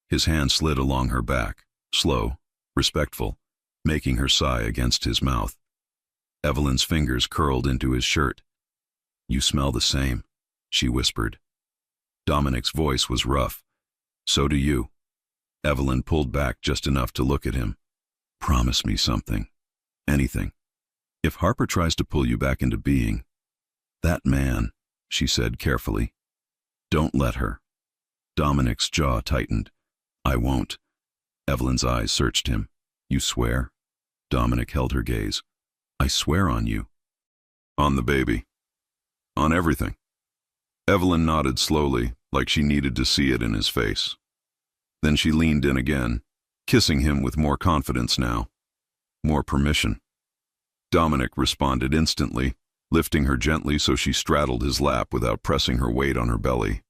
His hand slid along her back, slow, respectful, making her sigh against his mouth. Evelyn's fingers curled into his shirt. "You smell the same," she whispered. Dominic's voice was rough. "So do you." Evelyn pulled back just enough to look at him. "Promise me something. Anything. If Harper tries to pull you back into being, that man," she said carefully. "Don't let her." Dominic's jaw tightened. "I won't." Evelyn's eyes searched him. "You swear?" Dominic held her gaze. "I swear on you." "On the baby. On everything." Evelyn nodded slowly, like she needed to see it in his face. Then she leaned in again, kissing him with more confidence now, more permission. Dominic responded instantly, lifting her gently so she straddled his lap without pressing her weight on her belly.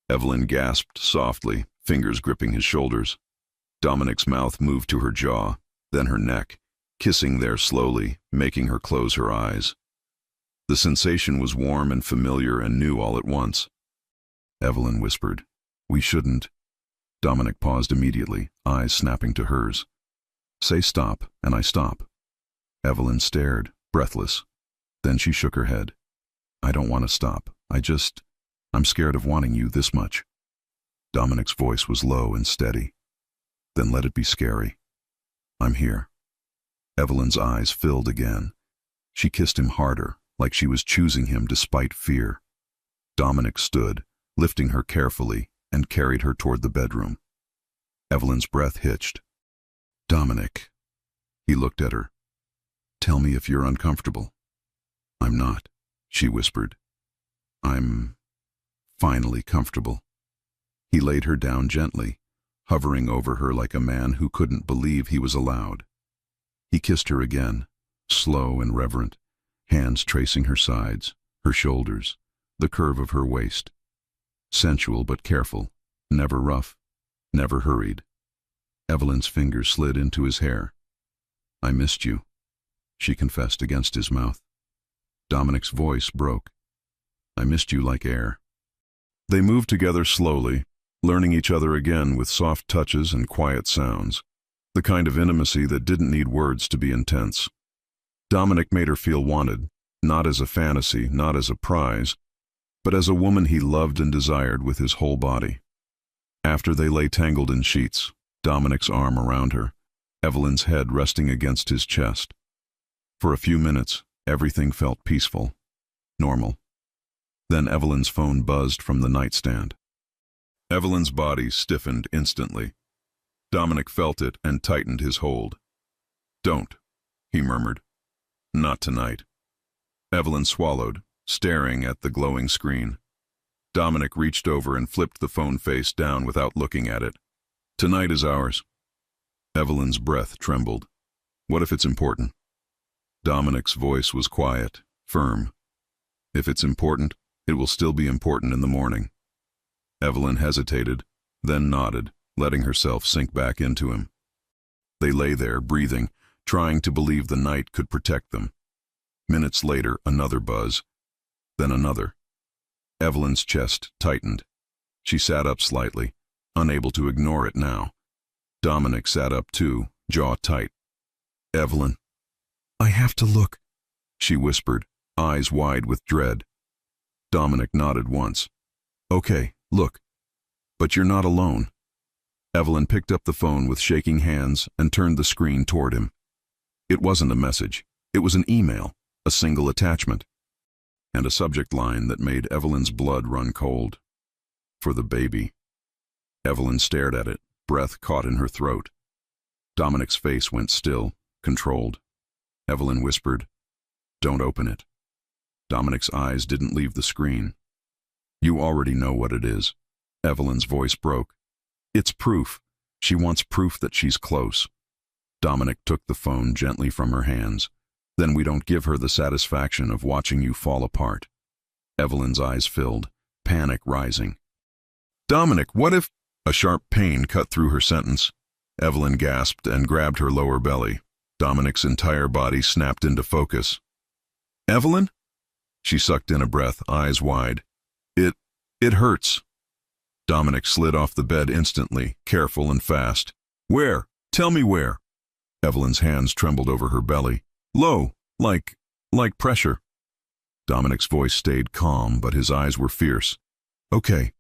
Evelyn gasped softly, fingers gripping his shoulders. Dominic's mouth moved to her jaw, then her neck, kissing there slowly, making her close her eyes. The sensation was warm and familiar and new all at once. Evelyn whispered, "We shouldn't." Dominic paused immediately, eyes snapping to hers. "Say stop, and I stop." Evelyn stared, breathless. Then she shook her head. "I don't want to stop. I'm scared of wanting you this much." Dominic's voice was low and steady. "Then let it be scary. I'm here." Evelyn's eyes filled again. She kissed him harder, like she was choosing him despite fear. Dominic stood, lifting her carefully, and carried her toward the bedroom. Evelyn's breath hitched. "Dominic." He looked at her. "Tell me if you're uncomfortable." "I'm not," she whispered. "I'm finally comfortable." He laid her down gently, hovering over her like a man who couldn't believe he was allowed. He kissed her again, slow and reverent, hands tracing her sides, her shoulders, the curve of her waist. Sensual but careful, never rough, never hurried. Evelyn's fingers slid into his hair. "I missed you," she confessed against his mouth. Dominic's voice broke. "I missed you like air." They moved together slowly, learning each other again with soft touches and quiet sounds, the kind of intimacy that didn't need words to be intense. Dominic made her feel wanted, not as a fantasy, not as a prize, but as a woman he loved and desired with his whole body. After they lay tangled in sheets, Dominic's arm around her, Evelyn's head resting against his chest. For a few minutes, everything felt peaceful, normal. Then Evelyn's phone buzzed from the nightstand. Evelyn's body stiffened instantly. Dominic felt it and tightened his hold. "Don't," he murmured. "Not tonight." Evelyn swallowed, staring at the glowing screen. Dominic reached over and flipped the phone face down without looking at it. "Tonight is ours." Evelyn's breath trembled. "What if it's important?" Dominic's voice was quiet, firm. "If it's important, it will still be important in the morning." Evelyn hesitated, then nodded, letting herself sink back into him. They lay there, breathing, trying to believe the night could protect them. Minutes later, another buzz, then another. Evelyn's chest tightened. She sat up slightly, unable to ignore it now. Dominic sat up too, jaw tight. "Evelyn." "I have to look," she whispered, eyes wide with dread. Dominic nodded once. "Okay, look. But you're not alone." Evelyn picked up the phone with shaking hands and turned the screen toward him. It wasn't a message. It was an email, a single attachment, and a subject line that made Evelyn's blood run cold. For the baby. Evelyn stared at it, breath caught in her throat. Dominic's face went still, controlled. Evelyn whispered, "Don't open it." Dominic's eyes didn't leave the screen. "You already know what it is." Evelyn's voice broke. "It's proof. She wants proof that she's close." Dominic took the phone gently from her hands. "Then we don't give her the satisfaction of watching you fall apart." Evelyn's eyes filled, panic rising. "Dominic, what if—" A sharp pain cut through her sentence. Evelyn gasped and grabbed her lower belly. Dominic's entire body snapped into focus. "Evelyn?" She sucked in a breath, eyes wide. It hurts." Dominic slid off the bed instantly, careful and fast. "Where? Tell me where." Evelyn's hands trembled over her belly. "Low, like pressure." Dominic's voice stayed calm, but his eyes were fierce. "Okay,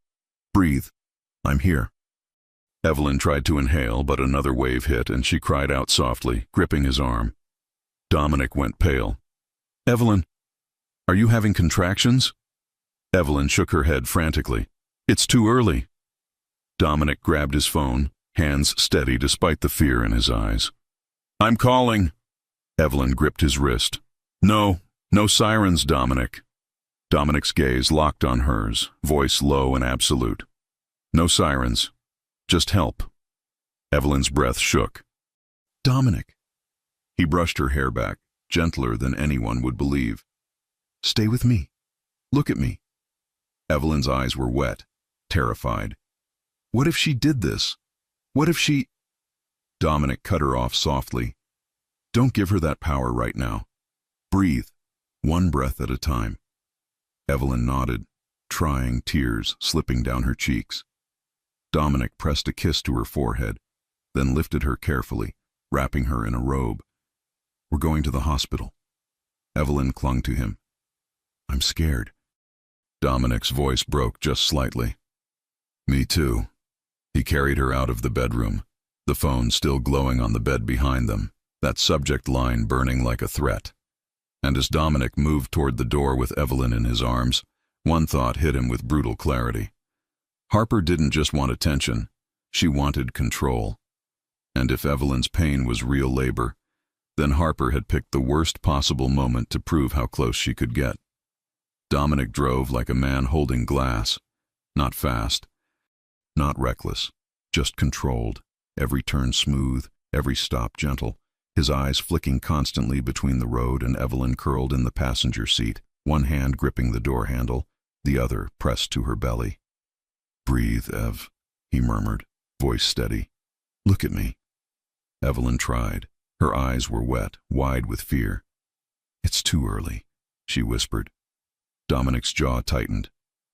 breathe. I'm here." Evelyn tried to inhale, but another wave hit, and she cried out softly, gripping his arm. Dominic went pale. "Evelyn, are you having contractions?" Evelyn shook her head frantically. "It's too early." Dominic grabbed his phone, hands steady despite the fear in his eyes. "I'm calling." Evelyn gripped his wrist. No sirens, Dominic." Dominic's gaze locked on hers, voice low and absolute. "No sirens. Just help." Evelyn's breath shook. "Dominic." He brushed her hair back, gentler than anyone would believe. "Stay with me. Look at me." Evelyn's eyes were wet, terrified. What if she did this? What if she— Dominic cut her off softly. "Don't give her that power right now. Breathe, one breath at a time." Evelyn nodded, trying, tears slipping down her cheeks. Dominic pressed a kiss to her forehead, then lifted her carefully, wrapping her in a robe. "We're going to the hospital." Evelyn clung to him. "I'm scared." Dominic's voice broke just slightly. "Me too." He carried her out of the bedroom, the phone still glowing on the bed behind them, that subject line burning like a threat. And as Dominic moved toward the door with Evelyn in his arms, one thought hit him with brutal clarity. Harper didn't just want attention, she wanted control. And if Evelyn's pain was real labor, then Harper had picked the worst possible moment to prove how close she could get. Dominic drove like a man holding glass, not fast, not reckless, just controlled, every turn smooth, every stop gentle, his eyes flicking constantly between the road and Evelyn curled in the passenger seat, one hand gripping the door handle, the other pressed to her belly. "Breathe, Ev," he murmured, voice steady. "Look at me." Evelyn tried. Her eyes were wet, wide with fear. "It's too early," she whispered. Dominic's jaw tightened.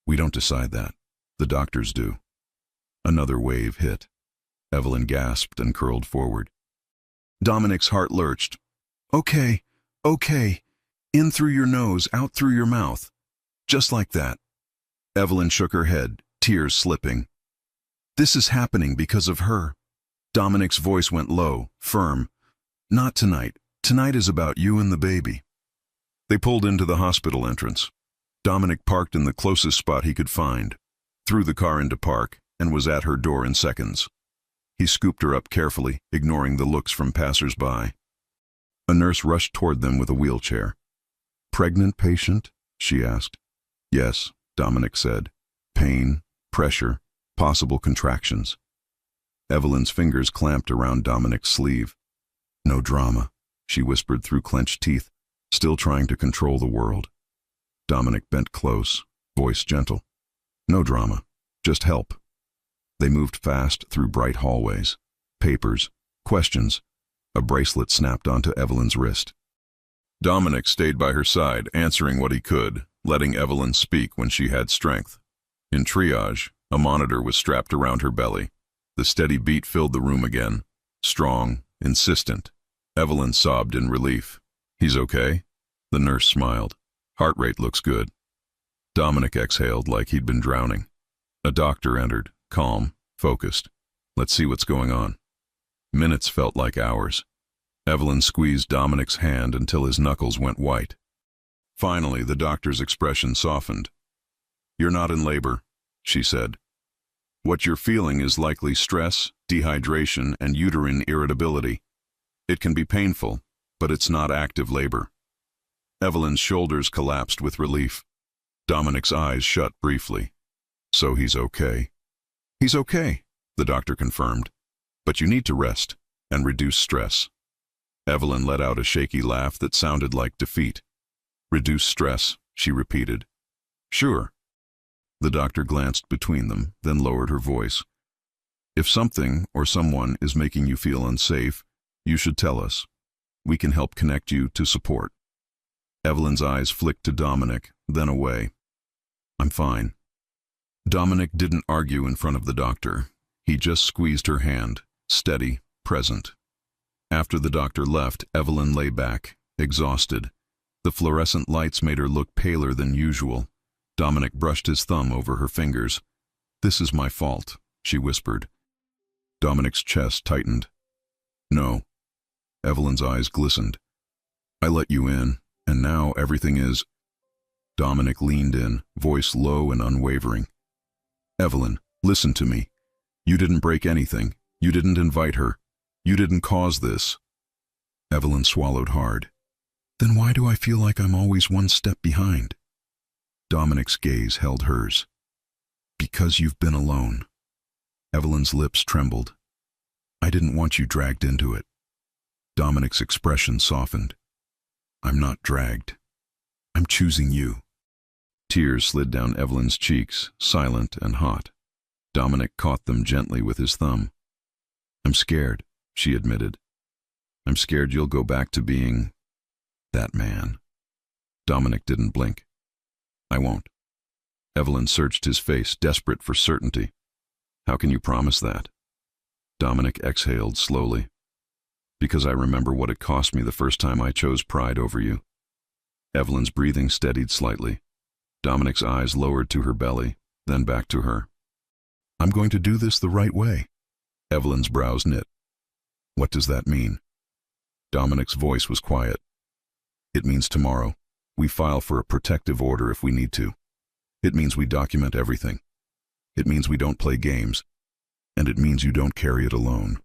"We don't decide that. The doctors do." Another wave hit. Evelyn gasped and curled forward. Dominic's heart lurched. Okay. In through your nose, out through your mouth. Just like that." Evelyn shook her head, tears slipping. "This is happening because of her." Dominic's voice went low, firm. "Not tonight. Tonight is about you and the baby." They pulled into the hospital entrance. Dominic parked in the closest spot he could find, threw the car into park, and was at her door in seconds. He scooped her up carefully, ignoring the looks from passers-by. A nurse rushed toward them with a wheelchair. "Pregnant patient?" she asked. "Yes," Dominic said. "Pain, pressure, possible contractions." Evelyn's fingers clamped around Dominic's sleeve. "No drama," she whispered through clenched teeth, still trying to control the world. Dominic bent close, voice gentle. "No drama, just help." They moved fast through bright hallways. Papers, questions. A bracelet snapped onto Evelyn's wrist. Dominic stayed by her side, answering what he could, letting Evelyn speak when she had strength. In triage, a monitor was strapped around her belly. The steady beat filled the room again. Strong, insistent. Evelyn sobbed in relief. "He's okay?" The nurse smiled. "Heart rate looks good." Dominic exhaled like he'd been drowning. A doctor entered, calm, focused. "Let's see what's going on." Minutes felt like hours. Evelyn squeezed Dominic's hand until his knuckles went white. Finally, the doctor's expression softened. "You're not in labor," she said. "What you're feeling is likely stress, dehydration, and uterine irritability. It can be painful, but it's not active labor." Evelyn's shoulders collapsed with relief. Dominic's eyes shut briefly. "So he's okay?" "He's okay," the doctor confirmed. "But you need to rest and reduce stress." Evelyn let out a shaky laugh that sounded like defeat. "Reduce stress," she repeated. "Sure." The doctor glanced between them, then lowered her voice. "If something or someone is making you feel unsafe, you should tell us. We can help connect you to support." Evelyn's eyes flicked to Dominic, then away. "I'm fine." Dominic didn't argue in front of the doctor. He just squeezed her hand, steady, present. After the doctor left, Evelyn lay back, exhausted. The fluorescent lights made her look paler than usual. Dominic brushed his thumb over her fingers. "This is my fault," she whispered. Dominic's chest tightened. "No." Evelyn's eyes glistened. "I let you in, and now everything is—" Dominic leaned in, voice low and unwavering. "Evelyn, listen to me. You didn't break anything. You didn't invite her. You didn't cause this." Evelyn swallowed hard. "Then why do I feel like I'm always one step behind?" Dominic's gaze held hers. "Because you've been alone." Evelyn's lips trembled. "I didn't want you dragged into it." Dominic's expression softened. "I'm not dragged. I'm choosing you." Tears slid down Evelyn's cheeks, silent and hot. Dominic caught them gently with his thumb. "I'm scared," she admitted. "I'm scared you'll go back to being that man." Dominic didn't blink. "I won't." Evelyn searched his face, desperate for certainty. "How can you promise that?" Dominic exhaled slowly. "Because I remember what it cost me the first time I chose pride over you." Evelyn's breathing steadied slightly. Dominic's eyes lowered to her belly, then back to her. "I'm going to do this the right way." Evelyn's brows knit. "What does that mean?" Dominic's voice was quiet. "It means tomorrow we file for a protective order if we need to. It means we document everything. It means we don't play games. And it means you don't carry it alone."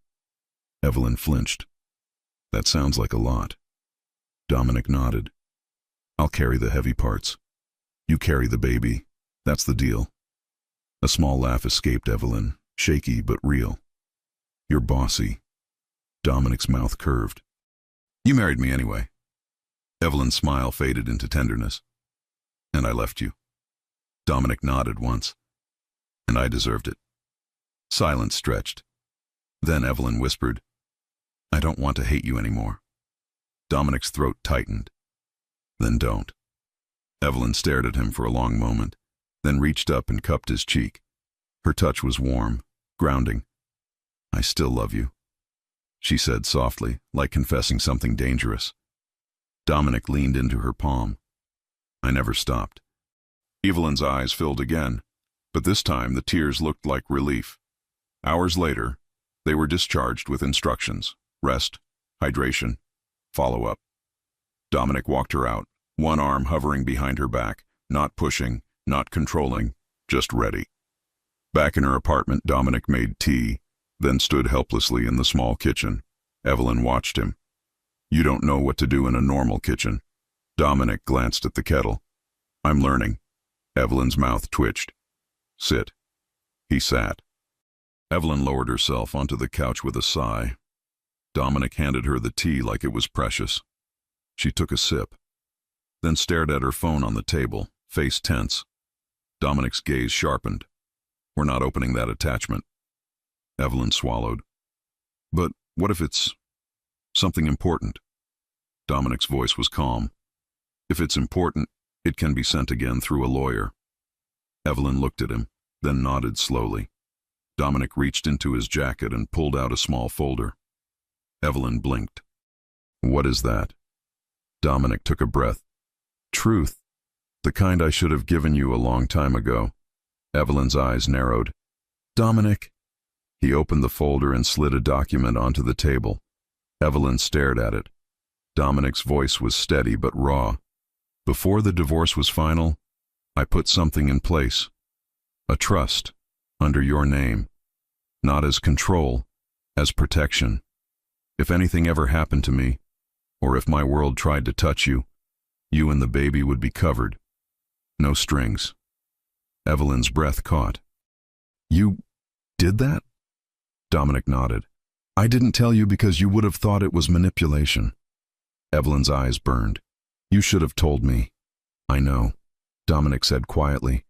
Evelyn flinched. "That sounds like a lot." Dominic nodded. "I'll carry the heavy parts. You carry the baby. That's the deal." A small laugh escaped Evelyn, shaky but real. "You're bossy." Dominic's mouth curved. "You married me anyway." Evelyn's smile faded into tenderness. "And I left you." Dominic nodded once. "And I deserved it." Silence stretched. Then Evelyn whispered, "I don't want to hate you anymore." Dominic's throat tightened. "Then don't." Evelyn stared at him for a long moment, then reached up and cupped his cheek. Her touch was warm, grounding. "I still love you," she said softly, like confessing something dangerous. Dominic leaned into her palm. "I never stopped." Evelyn's eyes filled again, but this time the tears looked like relief. Hours later, they were discharged with instructions: rest, hydration, follow-up. Dominic walked her out, one arm hovering behind her back, not pushing, not controlling, just ready. Back in her apartment, Dominic made tea, then stood helplessly in the small kitchen. Evelyn watched him. "You don't know what to do in a normal kitchen." Dominic glanced at the kettle. "I'm learning." Evelyn's mouth twitched. "Sit." He sat. Evelyn lowered herself onto the couch with a sigh. Dominic handed her the tea like it was precious. She took a sip, then stared at her phone on the table, face tense. Dominic's gaze sharpened. "We're not opening that attachment." Evelyn swallowed. "But what if it's something important?" Dominic's voice was calm. "If it's important, it can be sent again through a lawyer." Evelyn looked at him, then nodded slowly. Dominic reached into his jacket and pulled out a small folder. Evelyn blinked. "What is that?" Dominic took a breath. "Truth. The kind I should have given you a long time ago." Evelyn's eyes narrowed. "Dominic." He opened the folder and slid a document onto the table. Evelyn stared at it. Dominic's voice was steady but raw. Before the divorce was final, I put something in place. A trust, under your name. Not as control, as protection. If anything ever happened to me, or if my world tried to touch you, you and the baby would be covered. No strings. Evelyn's breath caught. You did that? Dominic nodded. I didn't tell you because you would have thought it was manipulation. Evelyn's eyes burned. You should have told me. I know, Dominic said quietly.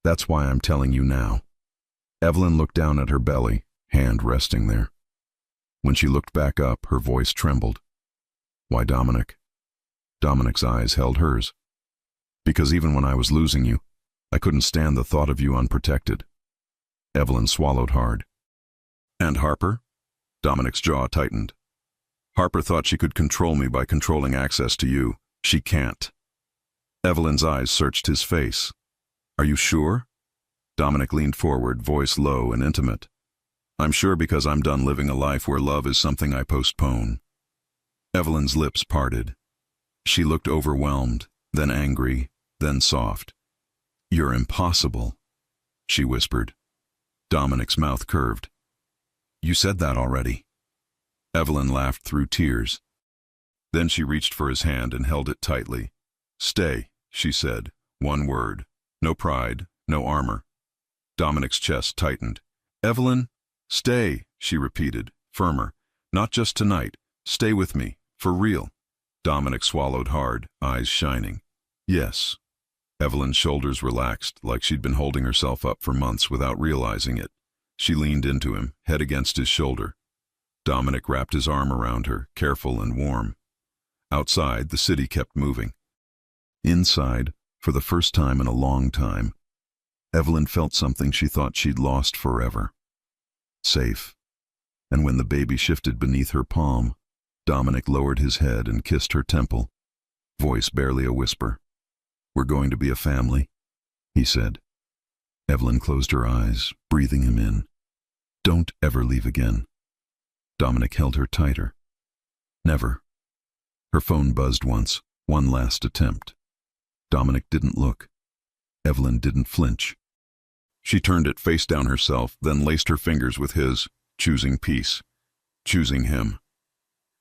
That's why I'm telling you now. Evelyn looked down at her belly, hand resting there. When she looked back up, her voice trembled. Why, Dominic? Dominic's eyes held hers. Because even when I was losing you, I couldn't stand the thought of you unprotected. Evelyn swallowed hard. And Harper? Dominic's jaw tightened. Harper thought she could control me by controlling access to you. She can't. Evelyn's eyes searched his face. Are you sure? Dominic leaned forward, voice low and intimate. I'm sure because I'm done living a life where love is something I postpone. Evelyn's lips parted. She looked overwhelmed, then angry, then soft. You're impossible, she whispered. Dominic's mouth curved. You said that already. Evelyn laughed through tears. Then she reached for his hand and held it tightly. Stay, she said, one word. No pride, no armor. Dominic's chest tightened. Evelyn, stay, she repeated, firmer. Not just tonight. Stay with me, for real. Dominic swallowed hard, eyes shining. Yes. Evelyn's shoulders relaxed, like she'd been holding herself up for months without realizing it. She leaned into him, head against his shoulder. Dominic wrapped his arm around her, careful and warm. Outside, the city kept moving. Inside, for the first time in a long time, Evelyn felt something she thought she'd lost forever. Safe. And when the baby shifted beneath her palm, Dominic lowered his head and kissed her temple, voice barely a whisper. We're going to be a family, he said. Evelyn closed her eyes, breathing him in. Don't ever leave again. Dominic held her tighter. Never. Her phone buzzed once, one last attempt. Dominic didn't look. Evelyn didn't flinch. She turned it face down herself, then laced her fingers with his, choosing peace, choosing him.